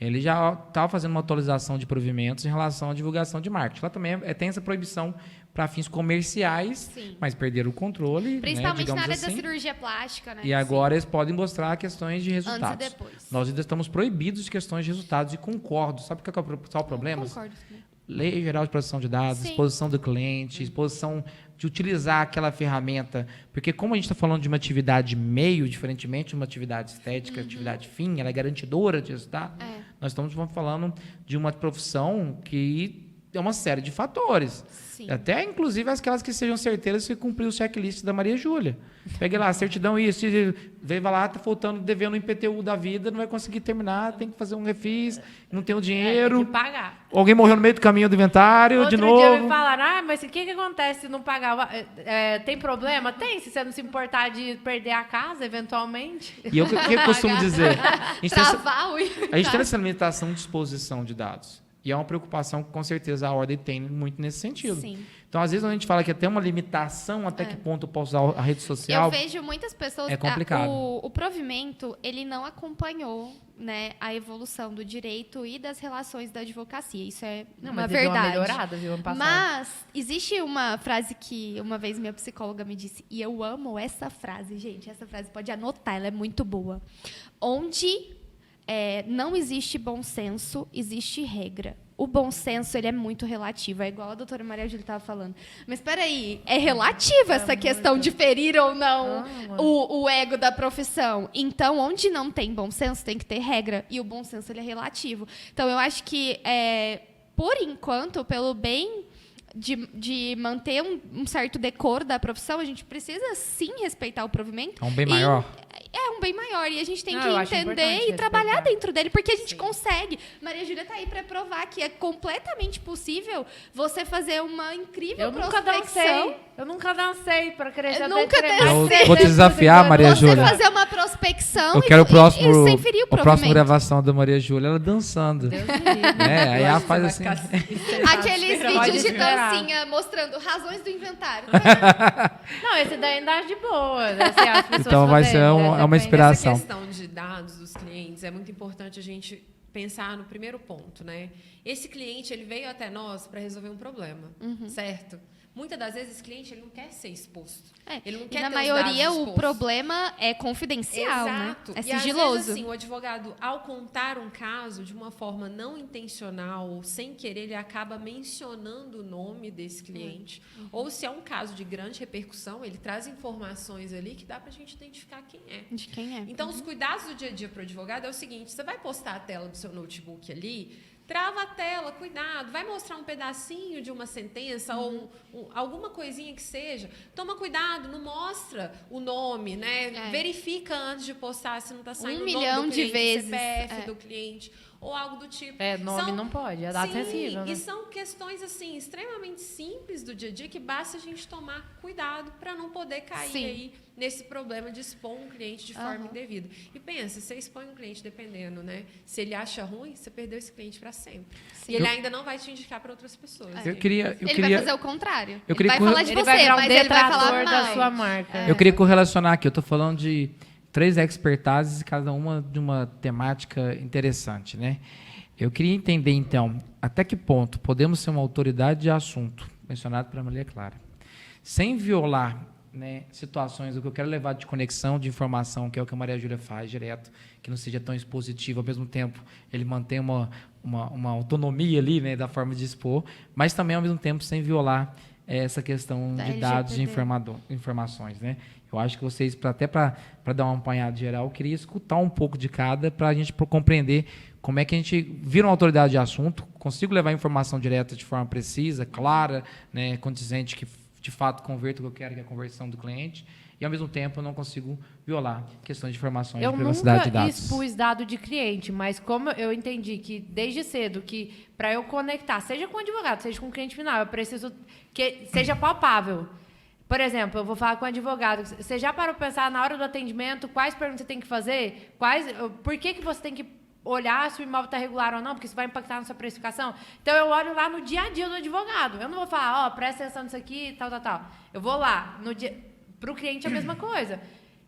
ele já estava fazendo uma atualização de provimentos em relação à divulgação de marketing. Lá também tem essa proibição para fins comerciais, Sim. mas perderam o controle, Principalmente né, na área digamos da assim. cirurgia plástica, né? E agora eles podem mostrar questões de resultados. Antes e depois. Nós ainda estamos proibidos de questões de resultados e concordo. Sabe o que é o principal problema? Concordo também. Lei Geral de Proteção de Dados, Sim. exposição do cliente, exposição de utilizar aquela ferramenta. Porque como a gente está falando de uma atividade meio, diferentemente de uma atividade estética, atividade fim, ela é garantidora de resultado, nós estamos falando de uma profissão que é uma série de fatores. Sim. Até, inclusive, aquelas que sejam certeiras que cumpriu o checklist da Maria Júlia. Pegue lá, certidão, isso, veio lá, está faltando, devendo o IPTU da vida, não vai conseguir terminar, tem que fazer um refis, não tem o dinheiro. Tem que pagar. Alguém morreu no meio do caminho do inventário, Outro de dia me novo. falaram, mas o que acontece se não pagar? Tem problema? Tem, se você não se importar de perder a casa, eventualmente. E o que eu costumo dizer? A gente tem essa, Travar o a gente tem essa limitação de exposição de dados. E é uma preocupação que, com certeza, a ordem tem muito nesse sentido. Sim. Então, às vezes, quando a gente fala que tem uma limitação até que ponto eu posso usar a rede social, Eu vejo muitas pessoas... é complicado. O provimento, ele não acompanhou, né, a evolução do direito e das relações da advocacia. Isso é Não, uma mas ele deu uma verdade. melhorada, viu, ano passado. Mas existe uma frase que uma vez minha psicóloga me disse, e eu amo essa frase, gente. Essa frase pode anotar, ela é muito boa. Onde não existe bom senso, existe regra. O bom senso, ele é muito relativo. É igual a doutora Maria Júlia estava falando. Mas, espera aí, é relativa essa questão de ferir ou não o ego da profissão. Então, onde não tem bom senso, tem que ter regra. E o bom senso, ele é relativo. Então, eu acho que, por enquanto, pelo bem de manter um certo decoro da profissão, a gente precisa, sim, respeitar o provimento. é um bem E maior. É um bem maior. E a gente tem Não, que eu acho entender importante e trabalhar respeitar. dentro dele, porque a gente consegue. Maria Júlia está aí para provar que é completamente possível você fazer uma incrível Eu nunca prospecção. dancei. Eu nunca dancei para crescer. Eu nunca Eu vou te desafiar, Maria Você Júlia. fazer uma prospecção Eu quero o próximo, e sem ferir o próximo provimento. gravação da Maria Júlia, ela dançando. Deus me livre. Aí ela faz assim. Aqueles Pode vídeos de esperar. dancinha mostrando razões do inventário. Não, esse daí ainda acho de boa. Assim, as pessoas Então vai ser fazendo, uma depende. inspiração. Essa questão de dados dos clientes é muito importante a gente pensar no primeiro ponto, né? Esse cliente, ele veio até nós para resolver um problema, certo? Muitas das vezes esse cliente ele não quer ser exposto. Ele não E quer na ter maioria os dados o expostos. problema é confidencial, Exato. né? É E às sigiloso. vezes, assim, o advogado, ao contar um caso de uma forma não intencional ou sem querer, ele acaba mencionando o nome desse cliente. Ou se é um caso de grande repercussão, ele traz informações ali que dá para a gente identificar quem é. De quem é? Então, os cuidados do dia a dia para o advogado é o seguinte: você vai postar a tela do seu notebook ali, trava a tela, cuidado, vai mostrar um pedacinho de uma sentença ou alguma coisinha que seja. Toma cuidado, não mostra o nome, né? Verifica antes de postar se não está saindo o nome milhão do de cliente, vezes. CPF do cliente ou algo do tipo. Nome não pode, é dado Sim, sensível, né? e são questões assim extremamente simples do dia a dia que basta a gente tomar cuidado para não poder cair Sim. aí nesse problema de expor um cliente de forma indevida. E pensa, você expõe um cliente dependendo, né? Se ele acha ruim, você perdeu esse cliente para sempre. E ele ainda não vai te indicar para outras pessoas. Eu queria, Ele vai fazer o contrário. eu Ele queria vai corre- falar de Ele você, vai virar um mas ele vai falar detrator mal. da sua marca. Eu queria correlacionar aqui. Eu estou falando de 3 expertases, cada uma de uma temática interessante, né? Eu queria entender, então, até que ponto podemos ser uma autoridade de assunto, mencionado pela Maria Clara, sem violar, né, situações do que eu quero levar de conexão, de informação, que é o que a Maria Júlia faz direto, que não seja tão expositivo, ao mesmo tempo ele mantém uma autonomia ali, né, da forma de expor, mas também, ao mesmo tempo, sem violar essa questão de dados, de informações, né? Eu acho que vocês, até para dar um apanhado geral, eu queria escutar um pouco de cada para a gente compreender como é que a gente vira uma autoridade de assunto, consigo levar informação direta de forma precisa, clara, né, condizente, que de fato converta o que eu quero, que é a conversão do cliente, e ao mesmo tempo eu não consigo violar questões de informações de privacidade de dados. Eu nunca expus dado de cliente, mas como eu entendi que desde cedo que para eu conectar, seja com o advogado, seja com o cliente final, eu preciso que seja palpável. Por exemplo, eu vou falar com o advogado. Você já parou para pensar na hora do atendimento quais perguntas você tem que fazer? Por que você tem que olhar se o imóvel está regular ou não? Porque isso vai impactar na sua precificação. Então, eu olho lá no dia a dia do advogado. Eu não vou falar, presta atenção nisso aqui, tal. Eu vou lá. Para o cliente é a mesma coisa.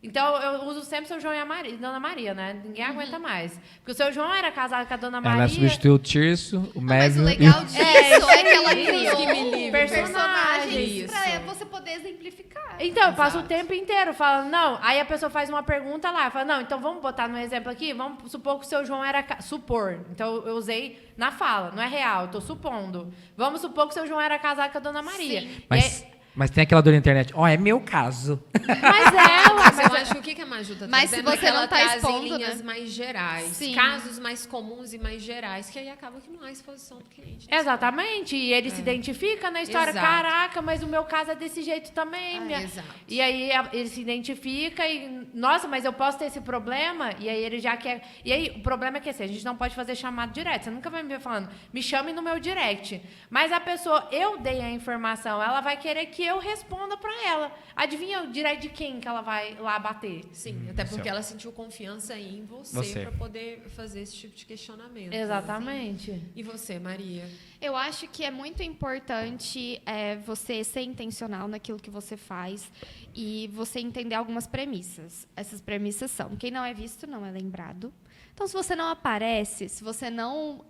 Então, eu uso sempre seu João e Dona Maria, né? Ninguém aguenta mais. Porque o seu João era casado com a Dona Maria. Ela substituiu o Tirso, o Médio... Mas o legal disso é que ela criou personagens isso. pra você poder exemplificar. Então, eu passo o tempo inteiro falando, não. Aí a pessoa faz uma pergunta lá, fala, não, então vamos botar no exemplo aqui, vamos supor que o seu João era... Supor. Então, eu usei na fala, não é real, eu tô supondo. Vamos supor que o seu João era casado com a Dona Maria. Sim. Mas tem aquela dor na internet, é meu caso. Mas eu acho que o que a Maju tá mas trazendo se você é que não ela tá traz expondo, em linhas né? mais gerais, Sim. casos mais comuns e mais gerais, que aí acaba que não há exposição do cliente. Exatamente. E ele se identifica na história. Exato. Caraca, mas o meu caso é desse jeito também. Exato. E aí ele se identifica e... Nossa, mas eu posso ter esse problema? E aí ele já quer... E aí o problema é que assim, a gente não pode fazer chamado direto. Você nunca vai me ver falando, me chame no meu direct. Mas a pessoa, eu dei a informação, ela vai querer que eu responda para ela. Adivinha o direct de quem que ela vai lá bater? Sim, até porque ela sentiu confiança em você. Para poder fazer esse tipo de questionamento. Exatamente. Né? E você, Maria? Eu acho que é muito importante você ser intencional naquilo que você faz e você entender algumas premissas. Essas premissas são: quem não é visto não é lembrado. Então, se você não aparece, se você não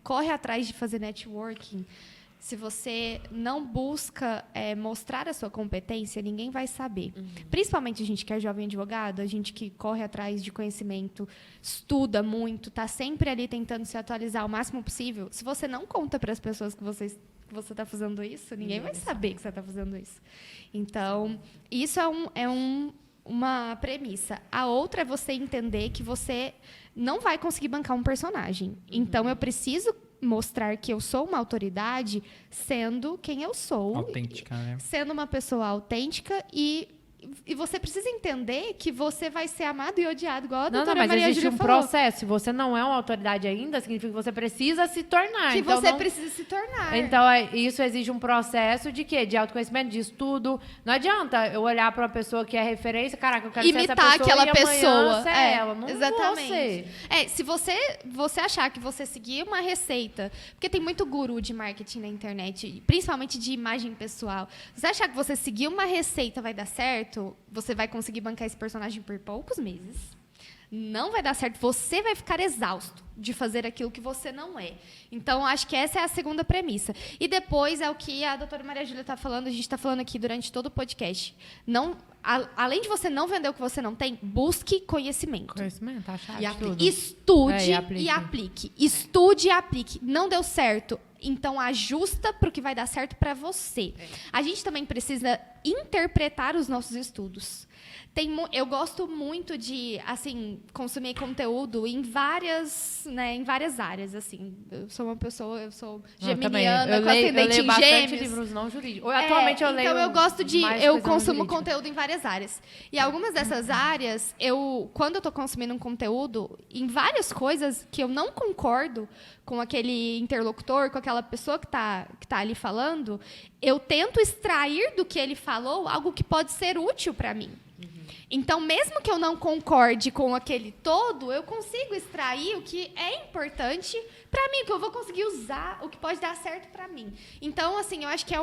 corre atrás de fazer networking, se você não busca mostrar a sua competência, ninguém vai saber. Principalmente a gente que é jovem advogado, a gente que corre atrás de conhecimento, estuda muito, está sempre ali tentando se atualizar o máximo possível. Se você não conta para as pessoas que você está fazendo isso, ninguém vai saber que você está fazendo isso. Então, isso é uma premissa. A outra é você entender que você não vai conseguir bancar um personagem. Então, eu preciso mostrar que eu sou uma autoridade sendo quem eu sou. Autêntica, né? Sendo uma pessoa autêntica e você precisa entender que você vai ser amado e odiado, igual a doutora Maria existe Júlia um falou. processo. Se você não é uma autoridade ainda, significa que você precisa se tornar. Que então, você precisa se tornar. Então, isso exige um processo de quê? De autoconhecimento, de estudo. Não adianta eu olhar para uma pessoa que é referência, caraca, eu quero imitar ser essa pessoa aquela e pessoa. Amanhã ser ela. Não exatamente. Vou ser. Se você achar que você seguir uma receita, porque tem muito guru de marketing na internet, principalmente de imagem pessoal. Se você achar que você seguir uma receita vai dar certo, você vai conseguir bancar esse personagem por poucos meses. Não vai dar certo. Você vai ficar exausto de fazer aquilo que você não é. Então, acho que essa é a segunda premissa. E depois é o que a doutora Maria Júlia está falando, a gente está falando aqui durante todo o podcast. Além de você não vender o que você não tem, busque conhecimento. Conhecimento, a chave E de tudo. Estude e aplique. Estude e aplique. Não deu certo? Então, ajusta para o que vai dar certo para você. A gente também precisa interpretar os nossos estudos. Eu gosto muito de consumir conteúdo em várias áreas. Assim. Eu sou geminiana, com ascendente em gêmeos. Livros não jurídicos. Atualmente eu leio. Então eu consumo conteúdo em várias áreas. E algumas dessas áreas, quando eu estou consumindo um conteúdo, em várias coisas que eu não concordo com aquele interlocutor, com aquela pessoa que tá ali falando, eu tento extrair do que ele falou algo que pode ser útil para mim. Então, mesmo que eu não concorde com aquele todo, eu consigo extrair o que é importante para mim, que eu vou conseguir usar, o que pode dar certo para mim. Então, eu acho que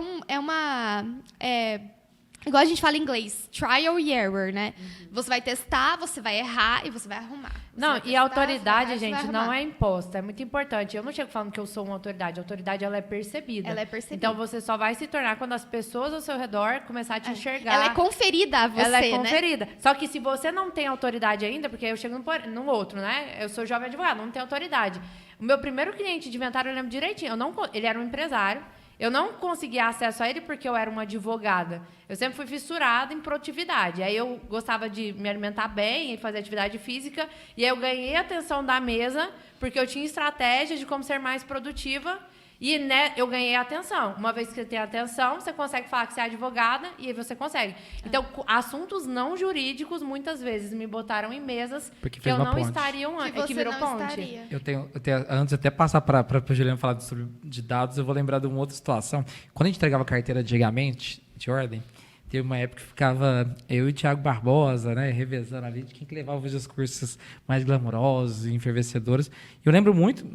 igual a gente fala em inglês, trial and error, né? Você vai testar, você vai errar e você vai arrumar. Não, e a autoridade, gente, não é imposta. É muito importante. Eu não chego falando que eu sou uma autoridade. A autoridade, ela é percebida. Ela é percebida. Então, você só vai se tornar quando as pessoas ao seu redor começarem a te enxergar. Ela é conferida a você, Ela é né? conferida. Só que se você não tem autoridade ainda, porque eu chego no outro, né? Eu sou jovem advogado, não tenho autoridade. O meu primeiro cliente de inventário, eu lembro direitinho. Ele era um empresário. Eu não conseguia acesso a ele porque eu era uma advogada. Eu sempre fui fissurada em produtividade. Aí eu gostava de me alimentar bem e fazer atividade física. E aí eu ganhei a atenção da mesa porque eu tinha estratégia de como ser mais produtiva. E né, eu ganhei a atenção. Uma vez que você tem a atenção, você consegue falar que você é advogada e aí você consegue. Então, assuntos não jurídicos, muitas vezes, me botaram em mesas Porque que eu não ponte. estaria antes. Que virou ponte. Estaria. Eu tenho, antes de até passar para a Juliana falar de dados, eu vou lembrar de uma outra situação. Quando a gente entregava carteira antigamente, de ordem, teve uma época que ficava eu e o Thiago Barbosa, né, revezando ali de quem que levava os discursos mais glamurosos e enfervecedores. Eu lembro muito,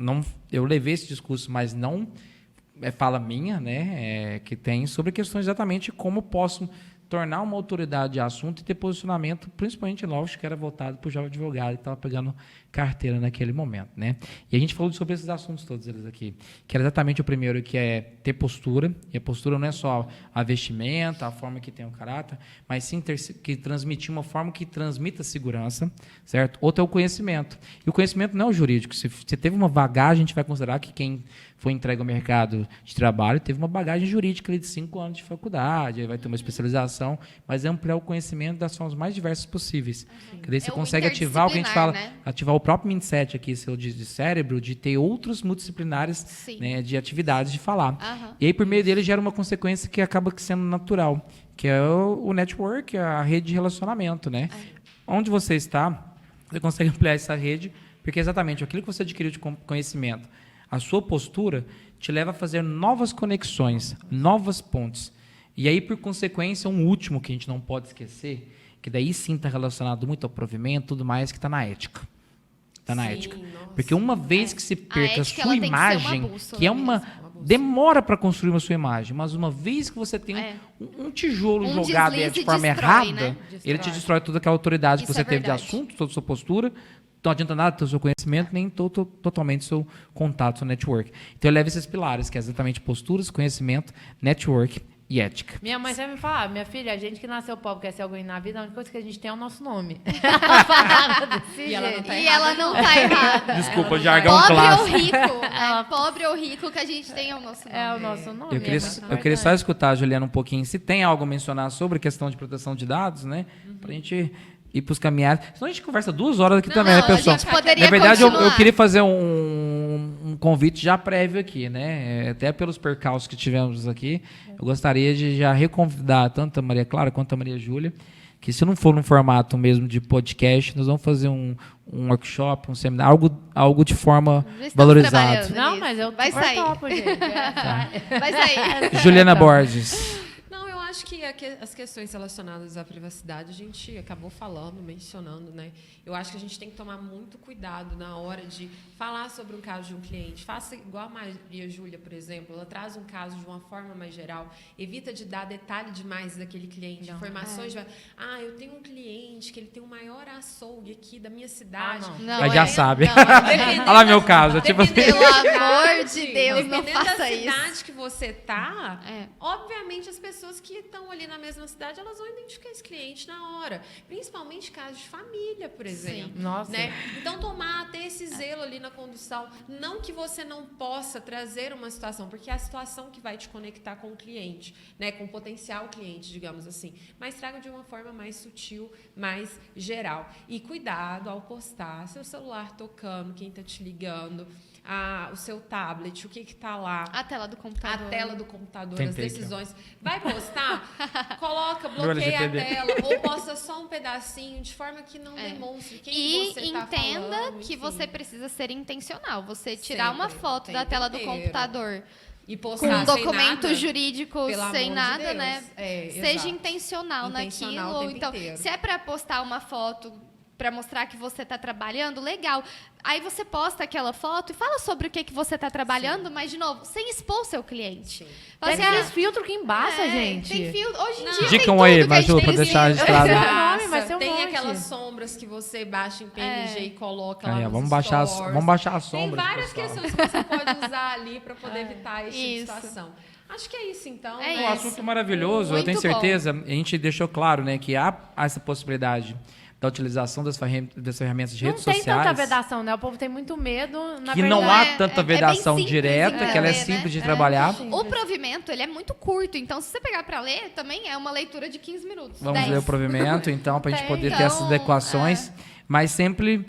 eu levei esse discurso, mas não é fala minha, né, que tem sobre questões exatamente como posso tornar uma autoridade de assunto e ter posicionamento, principalmente, lógico, que era voltado para o jovem advogado que estava pegando carteira naquele momento, né? E a gente falou sobre esses assuntos todos eles aqui, que era exatamente o primeiro, que é ter postura, e a postura não é só a vestimenta, a forma que tem o caráter, mas sim que transmitir uma forma que transmita segurança, certo? Outro é o conhecimento. E o conhecimento não é o jurídico. Se você teve uma bagagem, a gente vai considerar que quem foi entregue ao mercado de trabalho teve uma bagagem jurídica ali de 5 anos de faculdade, aí vai ter uma especialização, mas é ampliar o conhecimento das formas mais diversas possíveis. Que daí você consegue ativar o que a gente fala, né? ativar o próprio mindset aqui, seu de cérebro, de ter outros multidisciplinares, né, de atividades de falar. E aí, por meio dele, gera uma consequência que acaba sendo natural, que é o network, a rede de relacionamento, né? Onde você está, você consegue ampliar essa rede, porque exatamente aquilo que você adquiriu de conhecimento, a sua postura te leva a fazer novas conexões, novas pontes. E aí, por consequência, um último que a gente não pode esquecer, que daí sim está relacionado muito ao provimento e tudo mais, que está na ética. Está na ética. Nossa. Porque uma vez que se perca a sua que imagem, que é uma demora para construir uma sua imagem, mas uma vez que você tem um tijolo jogado de forma errada, né? ele te destrói toda aquela autoridade que você teve de assunto, toda a sua postura. Não adianta nada ter o seu conhecimento, nem totalmente o seu contato, o seu network. Então, eu levo esses pilares, que é exatamente posturas, conhecimento, network e ética. Minha mãe sempre me falava, minha filha, a gente que nasceu pobre, quer ser alguém na vida, a única coisa que a gente tem é o nosso nome. Ela falava desse jeito. Ela não tá errada. Desculpa, jargão Pobre clássico. ou rico. Pobre ou rico, que a gente tem é o nosso nome. É o nosso nome. Eu queria só escutar, Juliana, um pouquinho, se tem algo a mencionar sobre a questão de proteção de dados, né? Pra gente ir para os caminhados. Senão a gente conversa 2 horas aqui também, né, pessoal? A gente poderia Na verdade, eu continuar. queria fazer um convite já prévio aqui, né? Até pelos percalços que tivemos aqui, eu gostaria de já reconvidar tanto a Maria Clara quanto a Maria Júlia, que se não for num formato mesmo de podcast, nós vamos fazer um workshop, um seminário, algo de forma valorizada. Não, mas eu vai sair. Topo, gente. Vai sair. Juliana Borges. Acho que as questões relacionadas à privacidade a gente acabou falando, mencionando, né? Eu acho que a gente tem que tomar muito cuidado na hora de falar sobre um caso de um cliente. Faça igual a Maria Júlia, por exemplo. Ela traz um caso de uma forma mais geral. Evita de dar detalhe demais daquele cliente. Informações. Eu tenho um cliente que ele tem o maior açougue aqui da minha cidade. Mas já sabe. Olha lá meu caso. Tipo assim. Pelo amor de Deus, não dependendo faça da isso. cidade que você tá, obviamente as pessoas que estão ali na mesma cidade, elas vão identificar esse cliente na hora. Principalmente casos de família, por exemplo. Nossa. Né? Então, ter esse zelo ali na condução. Não que você não possa trazer uma situação, porque é a situação que vai te conectar com o cliente, né? Com o potencial cliente, digamos assim. Mas traga de uma forma mais sutil, mais geral. E cuidado ao postar seu celular tocando, quem está te ligando, o seu tablet, o que está lá. A tela do computador. A tela do computador, Tentei, as decisões. Vai postar? Coloca, bloqueia a tela. Ou posta só um pedacinho, de forma que não demonstre quem você está falando. E entenda que você precisa ser intencional. Você tirar uma foto da tela do computador e com postar um documento nada, jurídico sem nada, Deus. né? Seja intencional naquilo. Ou então, se é para postar uma foto para mostrar que você está trabalhando, legal. Aí você posta aquela foto e fala sobre o que você está trabalhando, mas, de novo, sem expor o seu cliente. Tem aqueles filtros que embaça, gente. Tem filtro. Hoje em dia Dica tem aí, tudo que a Maju, gente pra tem deixar filtro. registrado. Vai ser um Tem monte. aquelas sombras que você baixa em PNG e coloca lá Aí, ó, nos vamos baixar as sombras. Tem várias pessoal. questões que você pode usar ali para poder evitar essa Isso. situação. Acho que é isso, então. É Um assunto maravilhoso, eu Muito tenho bom. certeza, a gente deixou claro, né, que há essa possibilidade da utilização das ferramentas de Não redes tem sociais. tanta vedação, né? O povo tem muito medo. Na Que verdade, não há é- tanta é bem vedação simples direta, de que ela é entender, simples né? de trabalhar. O provimento, ele é muito curto, então se você pegar para ler, também é uma leitura de 15 minutos. Vamos 10. ler o provimento, então, para a gente Tem. poder ter Então, essas adequações, mas sempre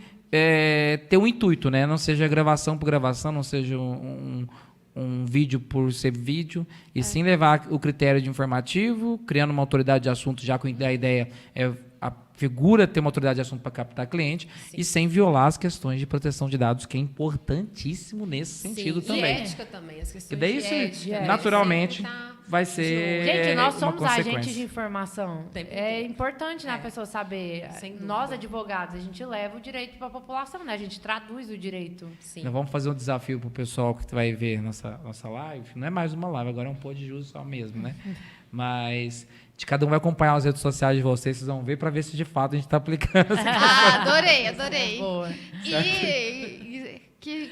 ter um intuito, né? Não seja gravação por gravação, não seja um vídeo por ser vídeo, e sim levar o critério de informativo, criando uma autoridade de assunto, já com a ideia é a figura ter uma autoridade de assunto para captar cliente, e sem violar as questões de proteção de dados, que é importantíssimo nesse sentido Sim, também. E ética também, as questões E daí, de isso, ética. naturalmente, sempre tá vai ser Gente, nós uma somos consequência. agentes de informação. Tempo É inteiro. importante, né, a pessoa saber. Sem dúvida. Nós, advogados, a gente leva o direito para a população, né? A gente traduz o direito. Sim. Nós vamos fazer um desafio pro pessoal que vai ver nossa live. Não é mais uma live, agora é um pôr de justo só mesmo, né? Mas de cada um vai acompanhar as redes sociais de vocês vão ver para ver se de fato a gente está aplicando. Ah, adorei. Boa. E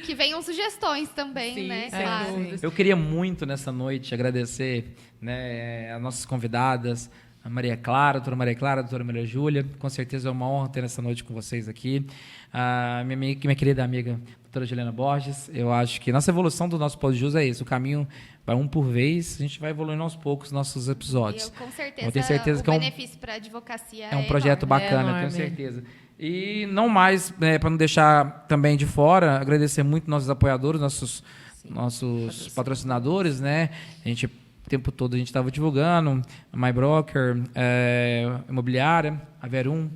que venham sugestões também, Sim, né? sem Claro. dúvida. Eu queria muito nessa noite agradecer, né, as nossas convidadas, a Maria Clara, a doutora Maria Clara, a doutora Maria Júlia. Com certeza é uma honra ter essa noite com vocês aqui. A minha querida amiga, a doutora Juliana Borges. Eu acho que nossa evolução do nosso pós-jus é isso. O caminho vai um por vez, a gente vai evoluindo aos poucos nossos episódios. Eu, com certeza, Eu tenho certeza o que é um- benefício para a advocacia É um projeto enorme. bacana, É tenho enorme. certeza. E não mais, para não deixar também de fora, agradecer muito nossos apoiadores, nossos patrocinadores, né? A gente, o tempo todo a gente estava divulgando, a MyBroker, Imobiliária, a Verum,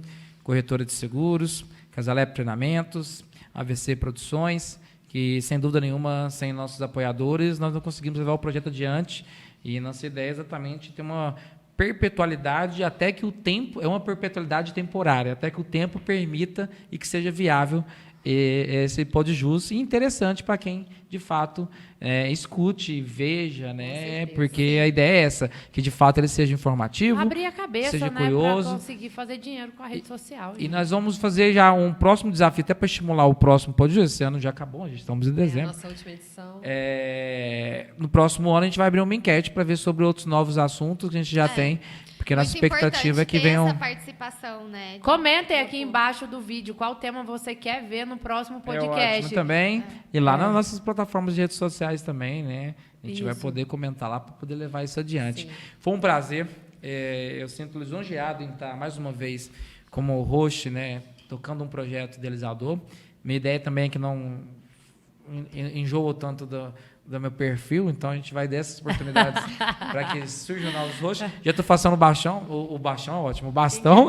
Corretora de Seguros, Casalep Treinamentos, AVC Produções, que sem dúvida nenhuma, sem nossos apoiadores, nós não conseguimos levar o projeto adiante. E nossa ideia é exatamente ter uma perpetualidade até que o tempo é uma perpetualidade temporária, até que o tempo permita e que seja viável esse pós-jus e interessante para quem de fato escute, veja, né? Porque a ideia é essa, que de fato ele seja informativo, Abrir a cabeça, seja né? curioso. Para conseguir fazer dinheiro com a rede social. E nós vamos fazer já um próximo desafio, até para estimular o próximo pós-jus. Esse ano já acabou, a gente estamos em É a dezembro. nossa última edição. No próximo ano a gente vai abrir uma enquete para ver sobre outros novos assuntos que a gente já tem, porque a nossa Muito expectativa é que importante ter venham. essa participação, né? Comentem aqui embaixo do vídeo qual tema você quer ver no próximo É ótimo podcast. também. E lá nas nossas plataformas de redes sociais também, né? A gente vai Isso. poder comentar lá para poder levar isso adiante. Sim. Foi um prazer. Eu sinto lisonjeado em estar mais uma vez como host, né? Tocando um projeto idealizador. Minha ideia também é que não enjoa tanto do meu perfil, então a gente vai dar essas oportunidades para que surjam novos hosts. Já estou passando o baixão, o baixão é ótimo, o bastão.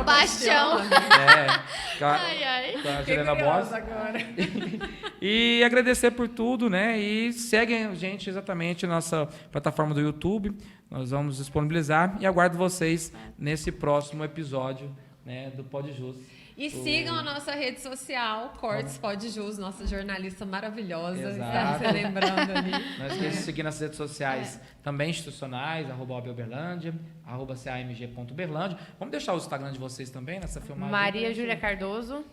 Baixão. Com a Juliana Borges. E agradecer por tudo, né? E seguem a gente exatamente na nossa plataforma do YouTube. Nós vamos disponibilizar e aguardo vocês nesse próximo episódio, né, do pós-jus. E sigam a nossa rede social, Cortes Pós-Jus, nossa jornalista maravilhosa. Exato. Está se lembrando ali. Não esqueça de seguir nas redes sociais também institucionais, @OBUberlândia, @camg.berlândia. Vamos deixar o Instagram de vocês também nessa filmagem? Maria Júlia Cardoso.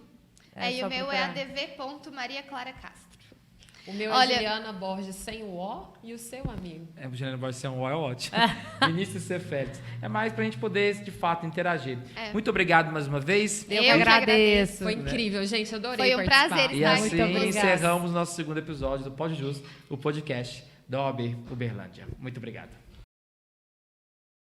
E só o meu é procurar. adv.mariaclara.castro. O meu Olha- é Juliana Borges sem o O e o seu amigo. O Juliana Borges ser um O é ótimo. Vinícius C. Félix. É mais para a gente poder, de fato, interagir. Muito obrigado mais uma vez. Eu que que agradeço. Foi incrível, gente. Adorei Foi um participar. prazer E estar aqui assim com vocês. encerramos nosso segundo episódio do Pós-Jus, o podcast da OAB Uberlândia. Muito obrigado.